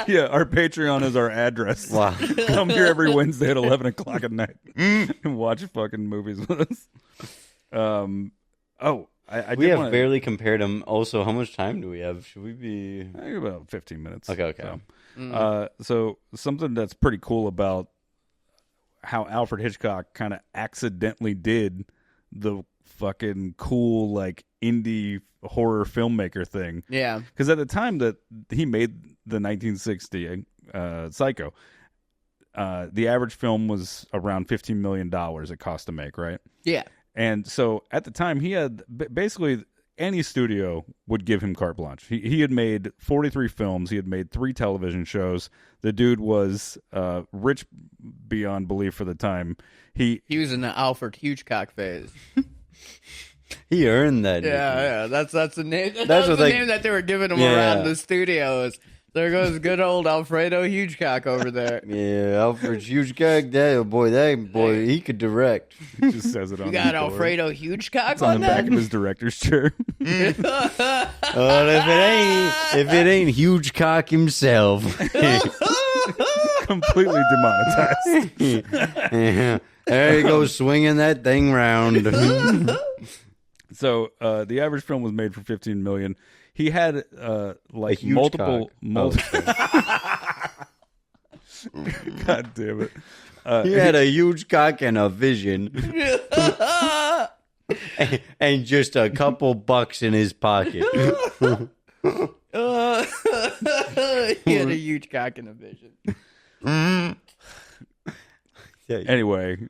Yeah, our Patreon is our address. Wow. Come here every Wednesday at 11 o'clock at night and watch fucking movies with us. We have barely compared them. Also, how much time do we have? Should we be... I think about 15 minutes. Okay. So something that's pretty cool about how Alfred Hitchcock kind of accidentally did the fucking cool, like, indie horror filmmaker thing. Yeah. Because at the time that he made the 1960 Psycho, the average film was around $15 million it cost to make, right? Yeah. And so at the time, he had basically any studio would give him carte blanche. He had made 43 films. He had made 3 television shows. The dude was rich beyond belief for the time. He was in the Alfred Hugeculk phase. He earned that. Yeah. That's the name. That's the name that they were giving him around the studios. There goes good old Alfredo Hugeculk over there. Yeah, Alfred Hugeculk. That boy, he could direct. He just says it on. You got Alfredo Hugeculk on the back of his director's chair. Well, if it ain't Hugeculk himself, completely demonetized. There he goes swinging that thing round. So the average film was made for $15 million. He had like multiple. God damn it! He had a huge cock and a vision, and just a couple bucks in his pocket. He had a huge cock and a vision. Anyway,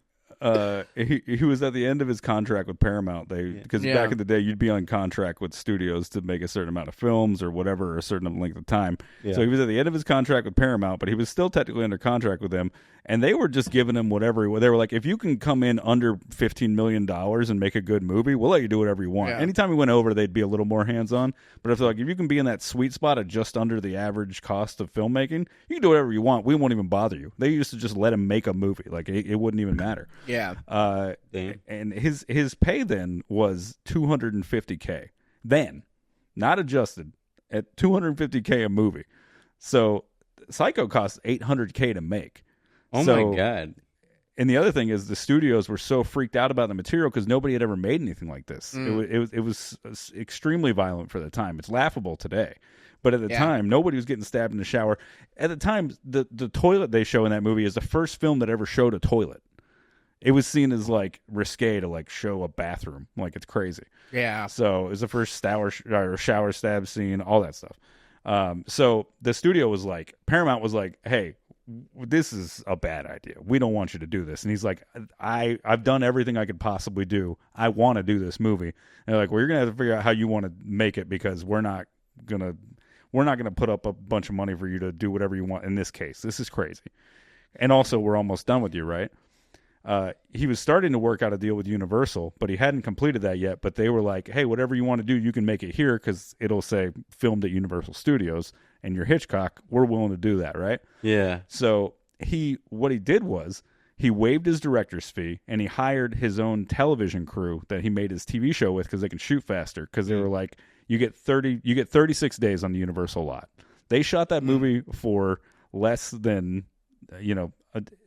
he was at the end of his contract with Paramount. Because back in the day, you'd be on contract with studios to make a certain amount of films or whatever, a certain length of time. Yeah. So he was at the end of his contract with Paramount, but he was still technically under contract with them. And they were just giving him whatever. They were like, if you can come in under $15 million and make a good movie, we'll let you do whatever you want. Yeah. Anytime he went over, they'd be a little more hands-on. But if you can be in that sweet spot of just under the average cost of filmmaking, you can do whatever you want. We won't even bother you. They used to just let him make a movie. Like, it wouldn't even matter. Yeah. And his pay then was $250K. Then, not adjusted, at $250K a movie. So Psycho cost $800K to make. Oh my God. And the other thing is the studios were so freaked out about the material because nobody had ever made anything like this. It was extremely violent for the time. It's laughable today. But at the time, nobody was getting stabbed in the shower. At the time, the toilet they show in that movie is the first film that ever showed a toilet. It was seen as like risque to like show a bathroom. Like, it's crazy. Yeah. So it was the first shower stab scene, all that stuff. So the studio was like, Paramount was like, hey, this is a bad idea. We don't want you to do this. And he's like, I've done everything I could possibly do. I want to do this movie. And they're like, well, you're gonna have to figure out how you want to make it because we're not gonna put up a bunch of money for you to do whatever you want in this case. This is crazy. And also, we're almost done with you, right? He was starting to work out a deal with Universal, but he hadn't completed that yet. But they were like, hey, whatever you want to do, you can make it here because it'll say filmed at Universal Studios and you're Hitchcock. We're willing to do that, right? Yeah. So what he did was he waived his director's fee and he hired his own television crew that he made his TV show with because they can shoot faster. Because they were like, you get 36 days on the Universal lot. They shot that movie for less than,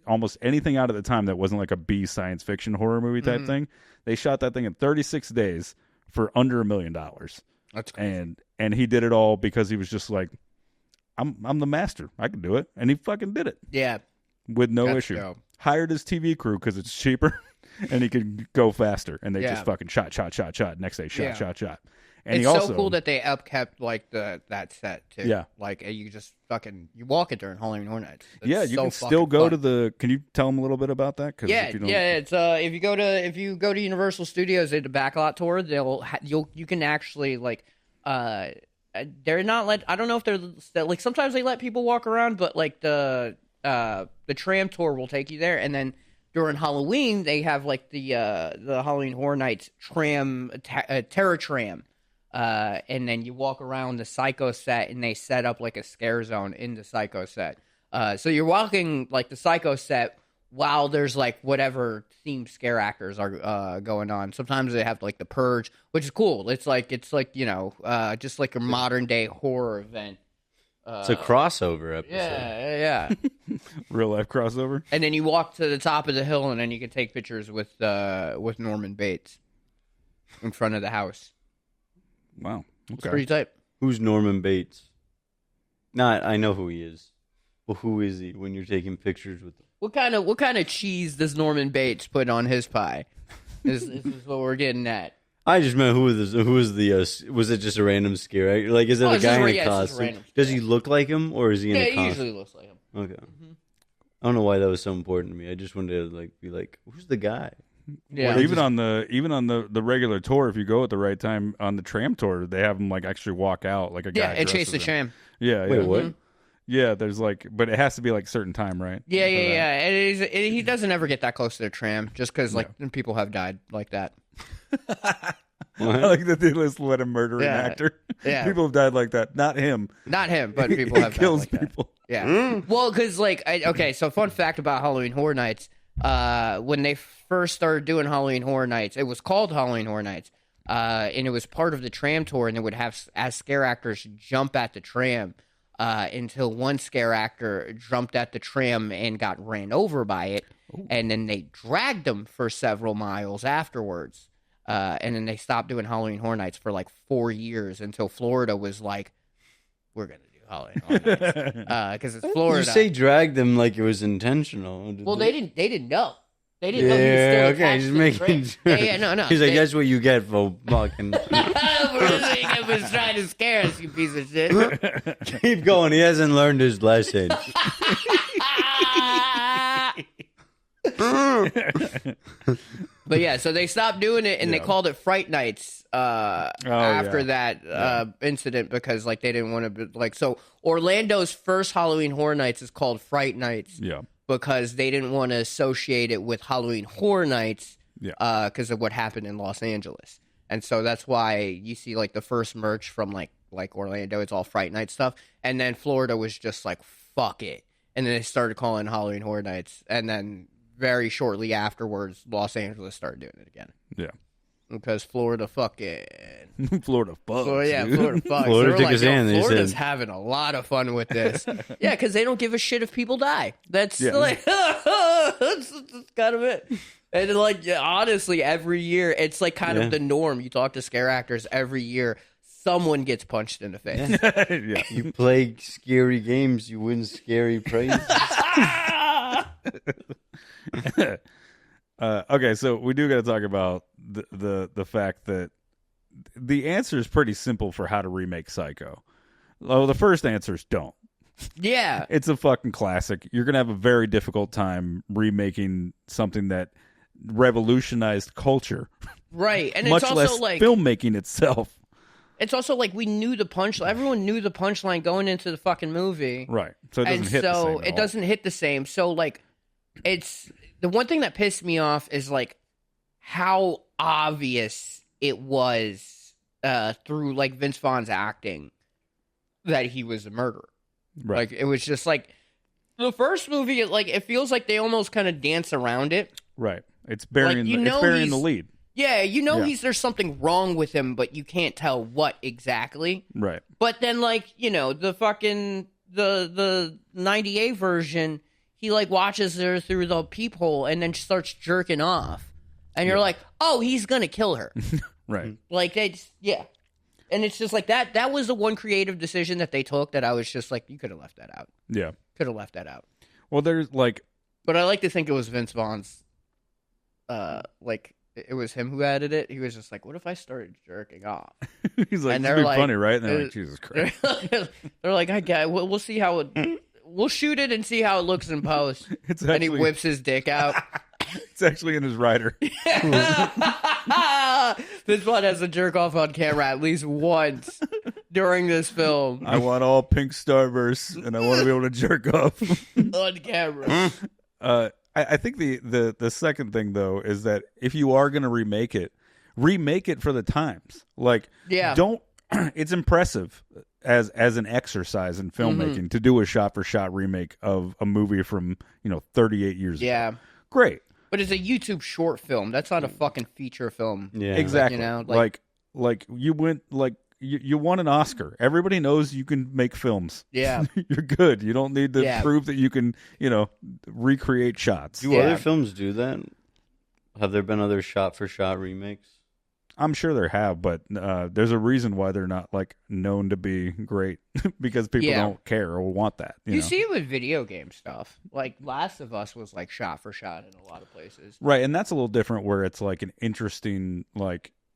almost anything out at the time that wasn't like a B science fiction horror movie type thing. They shot that thing in 36 days for under $1 million. That's crazy. And he did it all because he was just like, I'm the master. I can do it. And he fucking did it. Yeah. With no issue. Go. Hired his TV crew because it's cheaper and he could go faster. And they just fucking shot. Next day, shot. And it's he also, so cool that they upkept like that set too. Yeah. Like you just you walk it during Halloween Horror Nights. You can still go to the. Can you tell them a little bit about that? It's if you go to Universal Studios at the backlot tour, you can actually like they're not I don't know if they're like sometimes they let people walk around, but like the tram tour will take you there, and then during Halloween they have like the Halloween Horror Nights tram terror tram. And then you walk around the Psycho set, and they set up like a scare zone in the Psycho set. So you're walking like the Psycho set while there's like whatever themed scare actors are going on. Sometimes they have like the Purge, which is cool. It's like just like a modern day horror event. It's a crossover episode. Yeah. Real life crossover. And then you walk to the top of the hill, and then you can take pictures with Norman Bates in front of the house. Wow. Okay. It's pretty tight. Who's Norman Bates? I know who he is. Well, who is he when you're taking pictures with him? What kind of cheese does Norman Bates put on his pie? Is what we're getting at. I just meant who was the was it just a random scare? Like, is it a guy in a costume? Does he look like him, or is he in a costume? He usually looks like him. Okay. Mm-hmm. I don't know why that was so important to me. I just wanted to be like, who's the guy? Yeah, well, even on the regular tour, if you go at the right time on the tram tour, they have them like actually walk out like a guy. Yeah, and chase the tram. Yeah. Wait, what? Mm-hmm. Yeah, there's but it has to be like certain time, right? Yeah. And he doesn't ever get that close to the tram just because people have died like that. I like that they just let him murder an actor. Yeah. People have died like that. Not him. Not him, but people have died kills like people. That. Yeah. Well, because so fun fact about Halloween Horror Nights. When they first started doing Halloween Horror Nights, it was called Halloween Horror Nights, and it was part of the tram tour, and they would have as scare actors jump at the tram until one scare actor jumped at the tram and got ran over by it, and then they dragged him for several miles afterwards, and then they stopped doing Halloween Horror Nights for like 4 years until Florida was like, we're going to do Halloween Horror Nights because it's Florida. You say drag them like it was intentional. Well, they didn't know. They didn't know he was still attached just to making the sure. Yeah, no. He's like, that's what you get for fucking. He was trying to scare us, you piece of shit. Keep going. He hasn't learned his lesson. But yeah, so they stopped doing it and they called it Fright Nights after that incident because like they didn't want to be like so. Orlando's first Halloween Horror Nights is called Fright Nights. Yeah. Because they didn't want to associate it with Halloween Horror Nights because of what happened in Los Angeles. And so that's why you see like the first merch from like Orlando, it's all Fright Night stuff. And then Florida was just like, fuck it. And then they started calling Halloween Horror Nights. And then very shortly afterwards, Los Angeles started doing it again. Yeah. Because Florida fucking... Florida fucks. Florida fucks. Florida took his hand. Florida's having a lot of fun with this. Yeah, because they don't give a shit if people die. That's like... that's kind of it. And like, honestly, every year, it's like kind of the norm. You talk to scare actors every year, someone gets punched in the face. Yeah. You play scary games, you win scary prizes. Okay, so we do got to talk about the fact that the answer is pretty simple for how to remake Psycho. Well, the first answer is don't. Yeah. It's a fucking classic. You're going to have a very difficult time remaking something that revolutionized culture. Right. And much it's also less like filmmaking itself. It's also like we knew the punchline. Everyone knew the punchline going into the fucking movie. Right. So it doesn't hit the same. It doesn't hit the same. So like it's the one thing that pissed me off is like how obvious it was through like Vince Vaughn's acting that he was a murderer. Right. Like it was just like the first movie. It feels like they almost kind of dance around it. Right. It's burying the lead. Yeah, there's something wrong with him, but you can't tell what exactly. Right. But then the fucking the 98 version, he like watches her through the peephole and then starts jerking off. And you're like, "Oh, he's going to kill her." Right. Like and it's just like that was the one creative decision that they took that I was just like, you could have left that out. Yeah. Could have left that out. Well, there's like... But I like to think it was Vince Vaughn's, it was him who added it. He was just like, what if I started jerking off? He's like, and this would be funny, right? And they're like, Jesus Christ. They're like, we'll see how it... We'll shoot it and see how it looks in post. And he whips his dick out. It's actually in his rider. This one has a jerk off on camera at least once during this film. I want all pink Starbursts, and I want to be able to jerk off on camera. I think the second thing though is that if you are going to remake it for the times. Like, don't. It's impressive as an exercise in filmmaking to do a shot for shot remake of a movie from 38 years ago. Yeah, great. But it's a YouTube short film. That's not a fucking feature film. Yeah, exactly. Like you went you won an Oscar. Everybody knows you can make films. Yeah, you're good. You don't need to prove that you can recreate shots. Do other films do that? Have there been other shot for shot remakes? I'm sure there have, but there's a reason why they're not known to be great because people don't care or want that. You see it with video game stuff. Like Last of Us was shot for shot in a lot of places. Right, and that's a little different where it's an interesting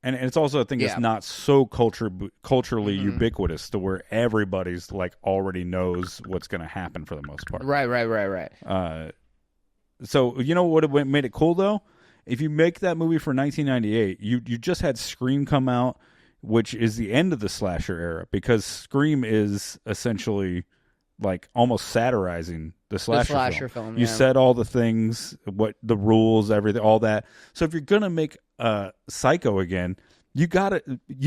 and it's also a thing that's not so culturally ubiquitous to where everybody's already knows what's going to happen for the most part. Right. So you know what made it cool though? If you make that movie for 1998, you just had Scream come out, which is the end of the slasher era, because Scream is essentially almost satirizing the slasher film. You said all the things, what the rules, everything, all that. So if you're gonna make Psycho again, You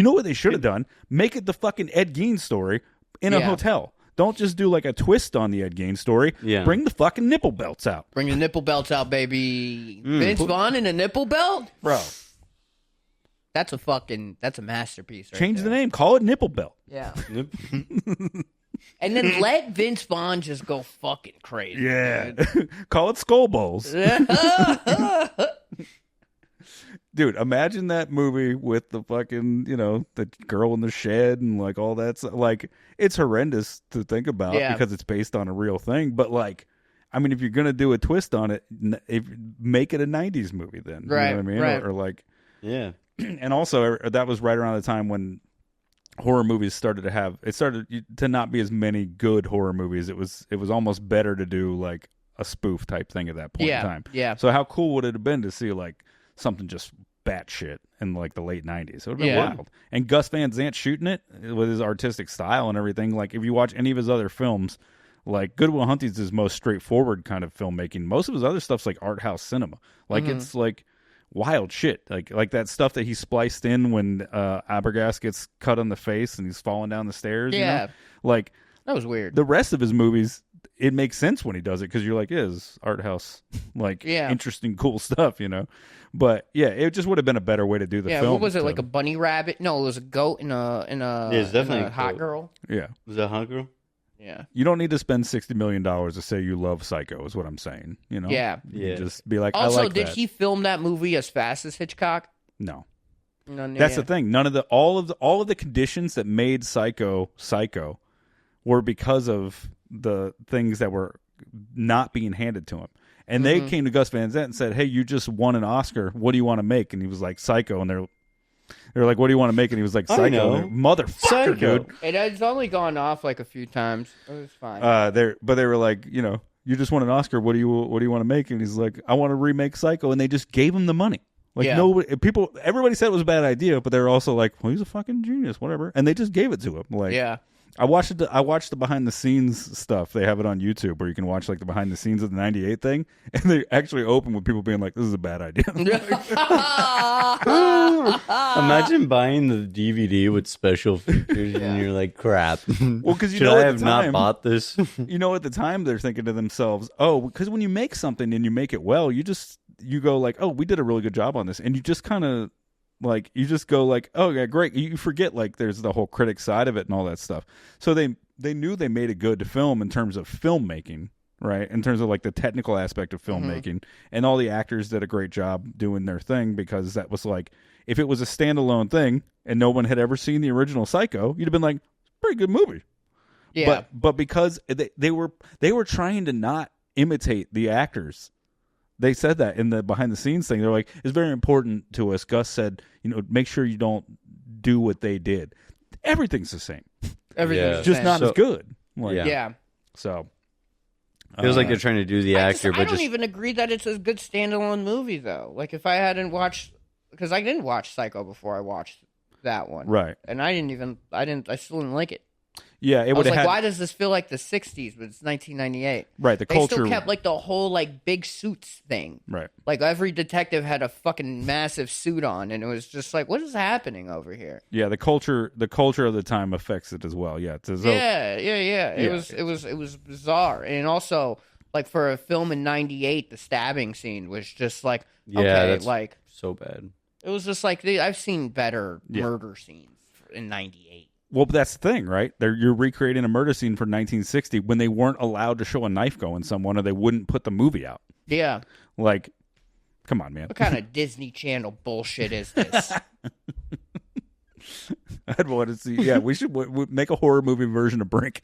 know what they should have done? Make it the fucking Ed Gein story in a hotel. Don't just do like a twist on the Ed Gein story. Yeah. Bring the fucking nipple belts out. Bring the nipple belts out, baby. Vince Vaughn in a nipple belt? Bro. That's a masterpiece right Change the name. Call it Nipple Belt. Yeah. And then let Vince Vaughn just go fucking crazy. Yeah. Call it Skull Bowls. Dude, imagine that movie with the fucking, the girl in the shed and like all that. Like, it's horrendous to think about because it's based on a real thing. But like, I mean, if you're going to do a twist on it, make it a 90s movie then. Right. You know what I mean? Right. Or like, yeah. And also that was right around the time when horror movies started to not be as many good horror movies. It was almost better to do like a spoof type thing at that point in time. Yeah. So how cool would it have been to see like something just batshit in like the late 90s? It would have been wild. And Gus Van Sant shooting it with his artistic style and everything. Like if you watch any of his other films, like Good Will Hunting is his most straightforward kind of filmmaking. Most of his other stuff's like art house cinema. Like it's like wild shit, like that stuff that he spliced in when Abergast gets cut on the face and he's falling down the stairs. Like that was weird. The rest of his movies, it makes sense when he does it because you're like, is art house like interesting, cool stuff, But yeah, it just would have been a better way to do the film. What was it, like a bunny rabbit? No, it was a goat in a it's definitely a hot girl. Yeah, was that a hot girl? Yeah. You don't need to spend $60 million to say you love Psycho, is what I'm saying. Yeah. You just be like, also, I like did that. he film that movie as fast as Hitchcock? No. That's the thing. None of all of the conditions that made Psycho were because of the things that were not being handed to him. And they came to Gus Van Sant and said, "Hey, you just won an Oscar. What do you want to make?" And he was like, "Psycho." And they're like, "What do you want to make?" And he was like, "Psycho." Motherfucker, dude. It's only gone off like a few times. It was fine. But they were like, you just won an Oscar. What do you want to make? And he's like, "I want to remake Psycho." And they just gave him the money. Like everybody said it was a bad idea, but they were also like, "Well, he's a fucking genius, whatever." And they just gave it to him. Like, I watched the behind the scenes stuff. They have it on YouTube where you can watch like the behind the scenes of the '98 thing, and they actually open with people being like, "This is a bad idea." Imagine buying the DVD with special features, and you're like, "Crap." Well, because I have not bought this. At the time they're thinking to themselves, "Oh, because when you make something and you make it well, you go like, oh, we did a really good job on this," and you just kind of. Like, you just go like, oh, yeah, great. You forget, like, there's the whole critic side of it and all that stuff. So they knew they made a good film in terms of filmmaking, right? In terms of, like, the technical aspect of filmmaking. And all the actors did a great job doing their thing because that was, like, if it was a standalone thing and no one had ever seen the original Psycho, you'd have been like, pretty good movie. Yeah. But because they were trying to not imitate the actors. They said that in the behind the scenes thing. They're like, it's very important to us. Gus said, make sure you don't do what they did. Everything's the same. Everything's just not as good. Like, So feels like they're trying to do the actor, but I don't even agree that it's a good standalone movie though. Like if I hadn't watched, because I didn't watch Psycho before I watched that one, right? And I still didn't like it. Yeah, it would have like, why does this feel like the 60s, but it's 1998? Right, They still kept, like, the whole, like, big suits thing. Right. Like, every detective had a fucking massive suit on, and it was just like, what is happening over here? Yeah, the culture of the time affects it as well, yeah. It was bizarre. And also, like, for a film in 98, the stabbing scene was just like, that's like... so bad. It was just like, I've seen better murder scenes in 98. Well, but that's the thing, right? You're recreating a murder scene from 1960 when they weren't allowed to show a knife going someone or they wouldn't put the movie out. Yeah. Like, come on, man. What kind of Disney Channel bullshit is this? I'd want to see. Yeah, we should make a horror movie version of Brink.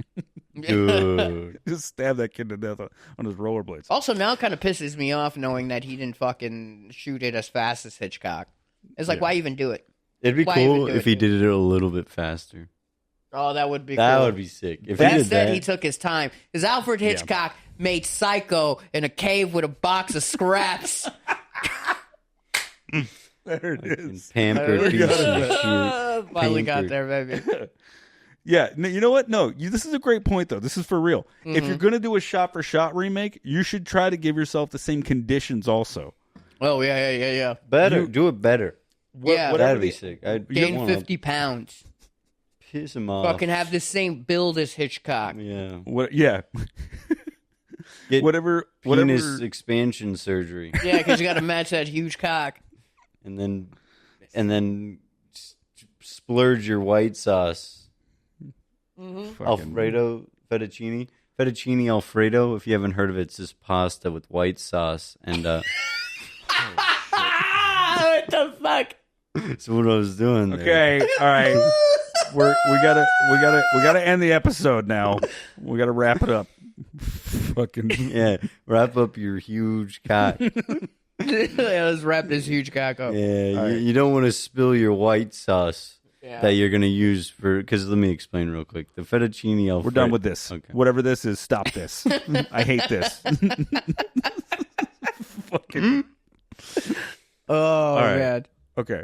Dude. Just stab that kid to death on his rollerblades. Also, now it kind of pisses me off knowing that he didn't fucking shoot it as fast as Hitchcock. It's like, why even do it? It'd be cool if he did it a little bit faster. Oh, that would be cool. That would be sick. If he took his time. Because Alfred Hitchcock made Psycho in a cave with a box of scraps. There it is. Pampered piece of shit. Finally got there, baby. Yeah, you know what? No, this is a great point, though. This is for real. Mm-hmm. If you're going to do a shot-for-shot remake, you should try to give yourself the same conditions also. Oh, yeah. Better. Do it better. That'd be sick. I'd gain 50 pounds. Piss him off. Fucking have the same build as Hitchcock. Yeah. Get whatever expansion surgery. Yeah, because you got to match that huge cock. And then splurge your white sauce. Mm-hmm. Alfredo fettuccine. Fettuccine Alfredo. If you haven't heard of it, it's just pasta with white sauce and what the fuck? That's what I was doing there. Okay, all right. we gotta end the episode now. We gotta wrap it up. Fucking yeah, wrap up your huge cock. Let's wrap this huge cock up. Yeah, you don't want to spill your white sauce that you're gonna use for. Because let me explain real quick. The fettuccine Alfredo. We're done with this. Okay. Whatever this is, stop this. I hate this. Fucking. Oh man. Okay.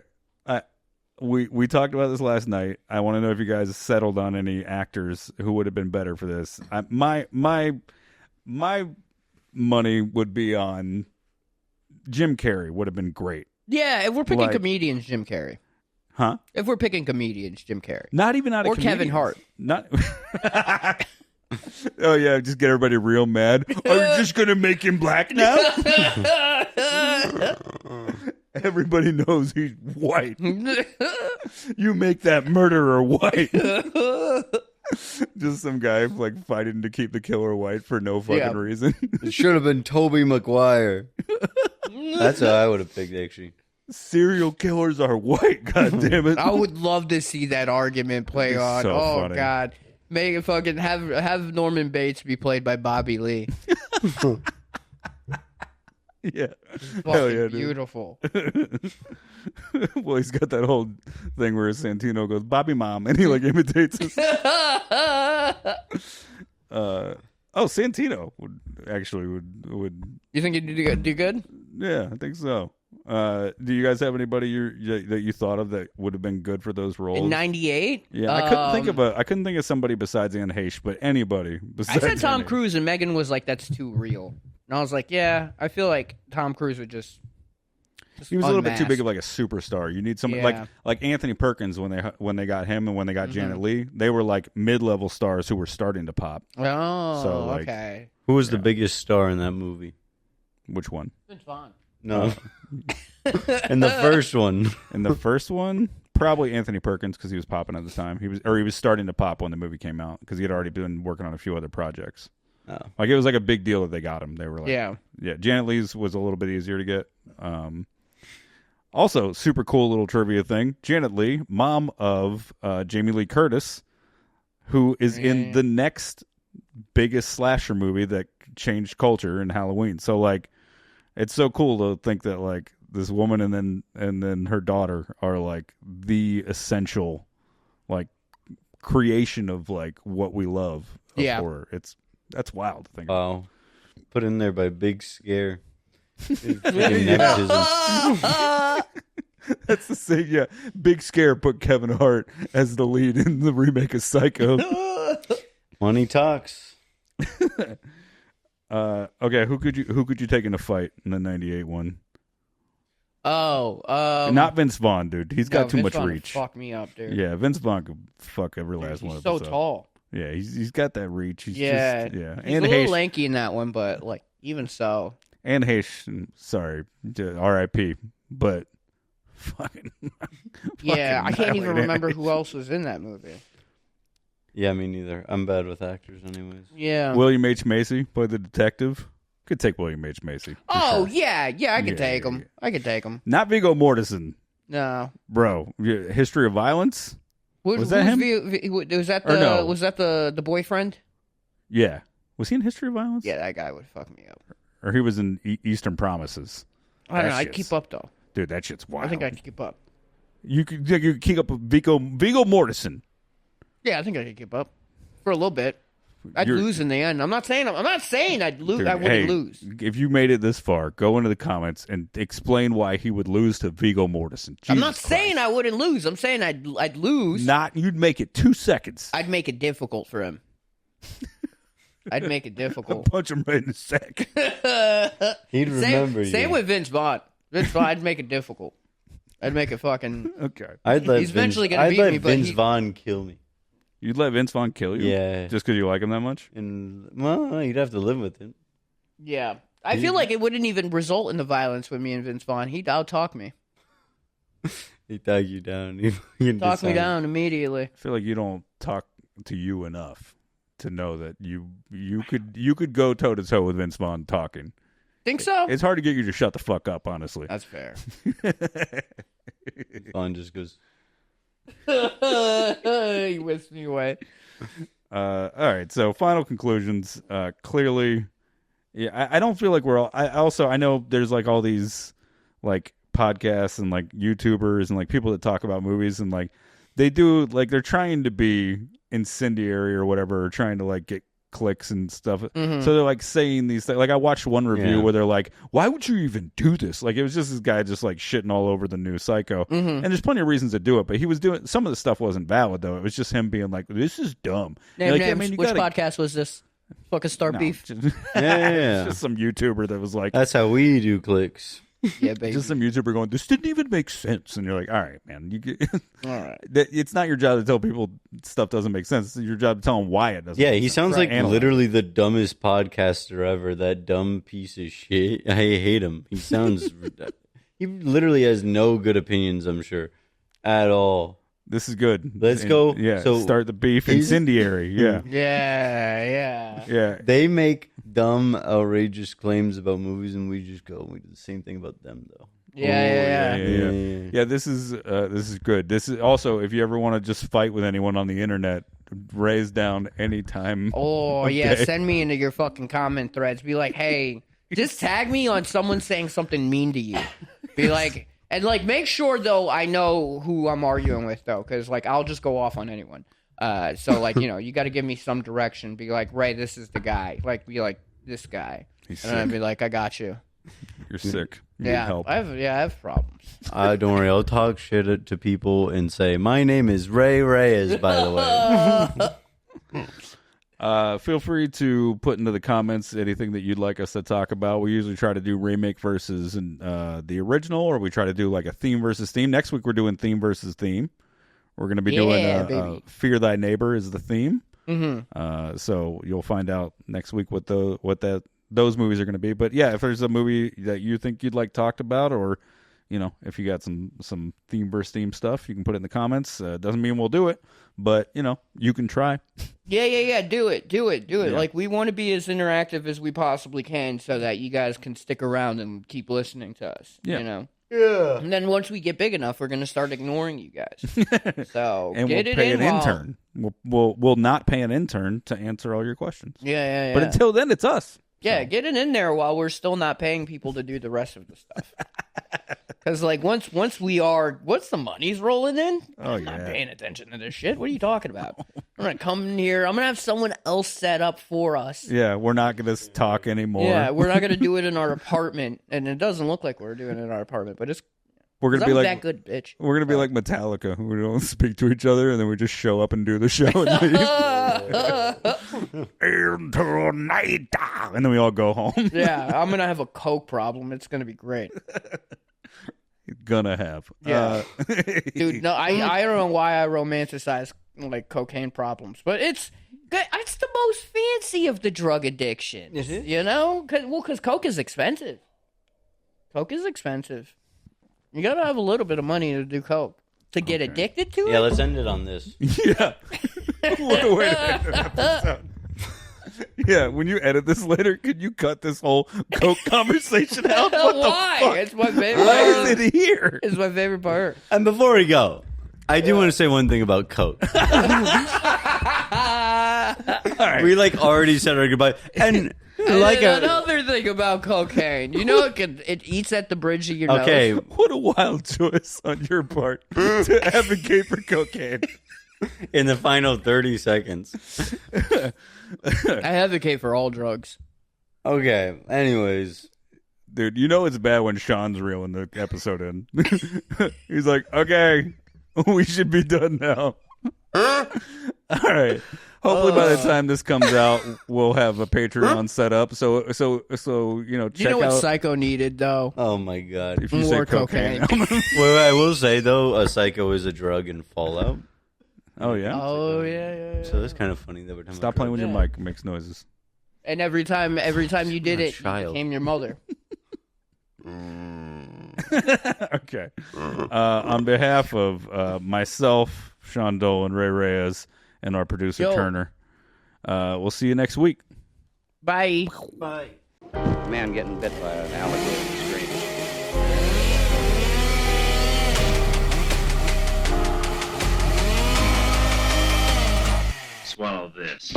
We talked about this last night. I want to know if you guys settled on any actors who would have been better for this. My money would be on Jim Carrey. Would have been great. Yeah, if we're picking comedians, Jim Carrey. Huh? If we're picking comedians, Jim Carrey. Not even out of comedians. Kevin Hart. Not. Oh yeah, just get everybody real mad. Are you just gonna make him black now? Everybody knows he's white. You make that murderer white. Just some guy like fighting to keep the killer white for no fucking reason. It should have been Tobey Maguire. That's how I would have picked, actually. Serial killers are white, god damn it. I would love to see that argument play on. So oh funny. God. Make it fucking have Norman Bates be played by Bobby Lee. Yeah. Hell yeah, dude. Beautiful. Well, he's got that whole thing where Santino goes, Bobby Mom, and he like imitates us. Santino would. You think he'd do good? Yeah, I think so. Do you guys have anybody that you thought of that would have been good for those roles? In '98? Yeah, I couldn't think of somebody besides Anne Heche, but anybody besides. I said Tom Cruise, and Megan was like, "That's too real." And I was like, "Yeah, I feel like Tom Cruise would just he was a little bit too big of like a superstar. You need somebody like Anthony Perkins when they got him and when they got Janet Leigh. They were like mid-level stars who were starting to pop. Oh, so, like, okay. Who was the biggest star in that movie? Which one? Vince Vaughn. No. In the first one. In the first one, probably Anthony Perkins because he was popping at the time. He was starting to pop when the movie came out because he had already been working on a few other projects. Oh. Like it was like a big deal that they got him. They were like, yeah. Janet Leigh's was a little bit easier to get. Also, super cool little trivia thing. Janet Leigh, mom of Jamie Lee Curtis, who is in the next biggest slasher movie that changed culture in Halloween. So like, it's so cool to think that like this woman and then her daughter are like the essential like creation of like what we love of horror. That's wild to think about. Wow. Put in there by Big Scare. Nepotism. That's the thing, yeah. Big Scare put Kevin Hart as the lead in the remake of Psycho. Money talks. Okay, who could you take in a fight in the 98 one? Not Vince Vaughn, dude. He's got too much Vaughn reach. Fuck me up, dude. Yeah, Vince Vaughn could fuck every last one of us. He's so tall. Yeah, he's got that reach. He's He's and a little lanky in that one, but like even so. And Heche, sorry, R.I.P. But fucking. Yeah, I can't even remember who else was in that movie. Yeah, me neither. I'm bad with actors, anyways. Yeah. William H. Macy played the detective. Could take William H. Macy. Oh sure. yeah, I could take him. Yeah. I could take him. Not Viggo Mortensen. No, bro. History of Violence. Was that him? Was that the boyfriend? Yeah. Was he in History of Violence? Yeah, that guy would fuck me up. Or he was in Eastern Promises. I don't know. I'd keep up though. Dude, that shit's wild. I think I could keep up. You could keep up with Viggo Mortensen. Yeah, I think I could keep up for a little bit. I'd lose in the end. I'm not saying I'd lose. Dude, I wouldn't lose. If you made it this far, go into the comments and explain why he would lose to Viggo Mortensen. I'm not saying I wouldn't lose. I'm saying I'd lose. You'd make it 2 seconds. I'd make it difficult for him. I'd make it difficult. Punch him right in the sack. He'd remember you. Same with Vince Vaughn. Vince Vaughn, I'd make it difficult. I'd make it fucking. Okay. He's eventually gonna beat me, but Vince Vaughn kill me. You'd let Vince Vaughn kill you? Yeah. Just because you like him that much? And well, you'd have to live with it. Yeah. I feel like it wouldn't even result in the violence with me and Vince Vaughn. He'd out-talk me. He'd talk you down. Talk me down immediately. I feel like you don't talk to you enough to know that you could go toe-to-toe with Vince Vaughn talking. Think so? It's hard to get you to shut the fuck up, honestly. That's fair. Vaughn just goes... He whisked me away. All right, so final conclusions. Clearly, yeah, I don't feel like we're all. I know there's like all these like podcasts and like YouTubers and like people that talk about movies and like they do like they're trying to be incendiary or whatever, or trying to like get clicks and stuff. Mm-hmm. So they're like saying these things. Like I watched one review where they're like, "Why would you even do this?" Like it was just this guy just like shitting all over the new Psycho. Mm-hmm. And there's plenty of reasons to do it, but he was doing some of the stuff wasn't valid though. It was just him being like, "This is dumb." Names. Which Podcast was this? Fucking start beef. Yeah. It's just some YouTuber that was like, that's how we do clicks. Yeah, baby. Just some YouTuber going, "This didn't even make sense," and you're like, "All right, man, all right." It's not your job to tell people stuff doesn't make sense. It's your job to tell them why it doesn't. Yeah, make he sense. sounds like Analyze. literally the dumbest podcaster ever. That dumb piece of shit. I hate him. He sounds. He literally has no good opinions. I'm sure, at all. This is good. Let's go. Yeah, So start the beef. Incendiary. Yeah. Yeah. Yeah. They make dumb, outrageous claims about movies, and we just go. We do the same thing about them, though. Yeah. Yeah, this is good. This is also, if you ever want to just fight with anyone on the internet, raise down anytime. Oh, yeah, send me into your fucking comment threads. Be like, hey, just tag me on someone saying something mean to you. Be like, and like, make sure, though, I know who I'm arguing with, though, because, like, I'll just go off on anyone. So, like, you know, you got to give me some direction. Be like, Ray, this is the guy. Like, be like, this guy. He's and I'd be like, I got you. You're sick. You Yeah, need help. I have problems. Don't worry. I'll talk shit to people and say, my name is Ray Reyes, by the way. Feel free to put into the comments anything that you'd like us to talk about. We usually try to do remake versus the original, or we try to do like a theme versus theme. Next week we're doing theme versus theme. We're going to be doing Fear Thy Neighbor is the theme. Mm-hmm. So you'll find out next week what those movies are going to be. But yeah, if there's a movie that you think you'd like talked about, or you know, if you got some theme versus theme stuff, you can put it in the comments. Doesn't mean we'll do it, but you know, you can try. Yeah. Do it. Yeah. Like, we want to be as interactive as we possibly can, so that you guys can stick around and keep listening to us. Yeah. You know. Yeah. And then once we get big enough, we're going to start ignoring you guys. So And get we'll it pay in an while- intern. We'll not pay an intern to answer all your questions. Yeah. But until then, it's us. Yeah, So. get it in there while we're still not paying people to do the rest of the stuff. Because, like, once the money's rolling in, I'm not paying attention to this shit. What are you talking about? I'm going to come in here. I'm going to have someone else set up for us. Yeah, we're not going to talk anymore. Yeah, we're not going to do it in our apartment. And it doesn't look like we're doing it in our apartment, but we're going to be I'm like that good, bitch. We're going to be like Metallica. We don't speak to each other, and then we just show up and do the show and leave. Into night. And then we all go home. Yeah, I'm going to have a coke problem. It's going to be great. Gonna have. Yeah. Dude, no, I don't know why I romanticize like cocaine problems, but it's the most fancy of the drug addictions. Is it? You know? Because coke is expensive. Coke is expensive. You gotta have a little bit of money to do coke. To get addicted to it? Yeah, let's end it on this. Yeah. What a way to end an episode. Yeah, when you edit this later, could you cut this whole coke conversation out? What Why? the fuck? It's my favorite Why part. is it here? It's my favorite part. And before we go, I do want to say one thing about Coke. We like already said our goodbye, and like another thing about cocaine, you know, it eats at the bridge of your nose. okay, What a wild choice on your part to advocate for cocaine. in the final 30 seconds. I advocate for all drugs. Okay. Anyways, Dude, you know it's bad when Sean's reeling the episode in. He's like, okay, we should be done now. All right. Hopefully by the time this comes out, we'll have a Patreon set up. So you know, check you know what out. Psycho needed though? Oh my god! If you More say cocaine. Well, I will say though, a Psycho is a drug in Fallout. Oh yeah. Oh yeah. So that's kind of funny that we're talking Stop about playing with your Yeah. mic. It makes noises. And every time you did it, you child. became your mother. Okay. On behalf of myself, Sean Dole, and Ray Reyes, and our producer Turner, we'll see you next week. Bye. Bye. Man getting bit by an alligator screaming. Swallow this.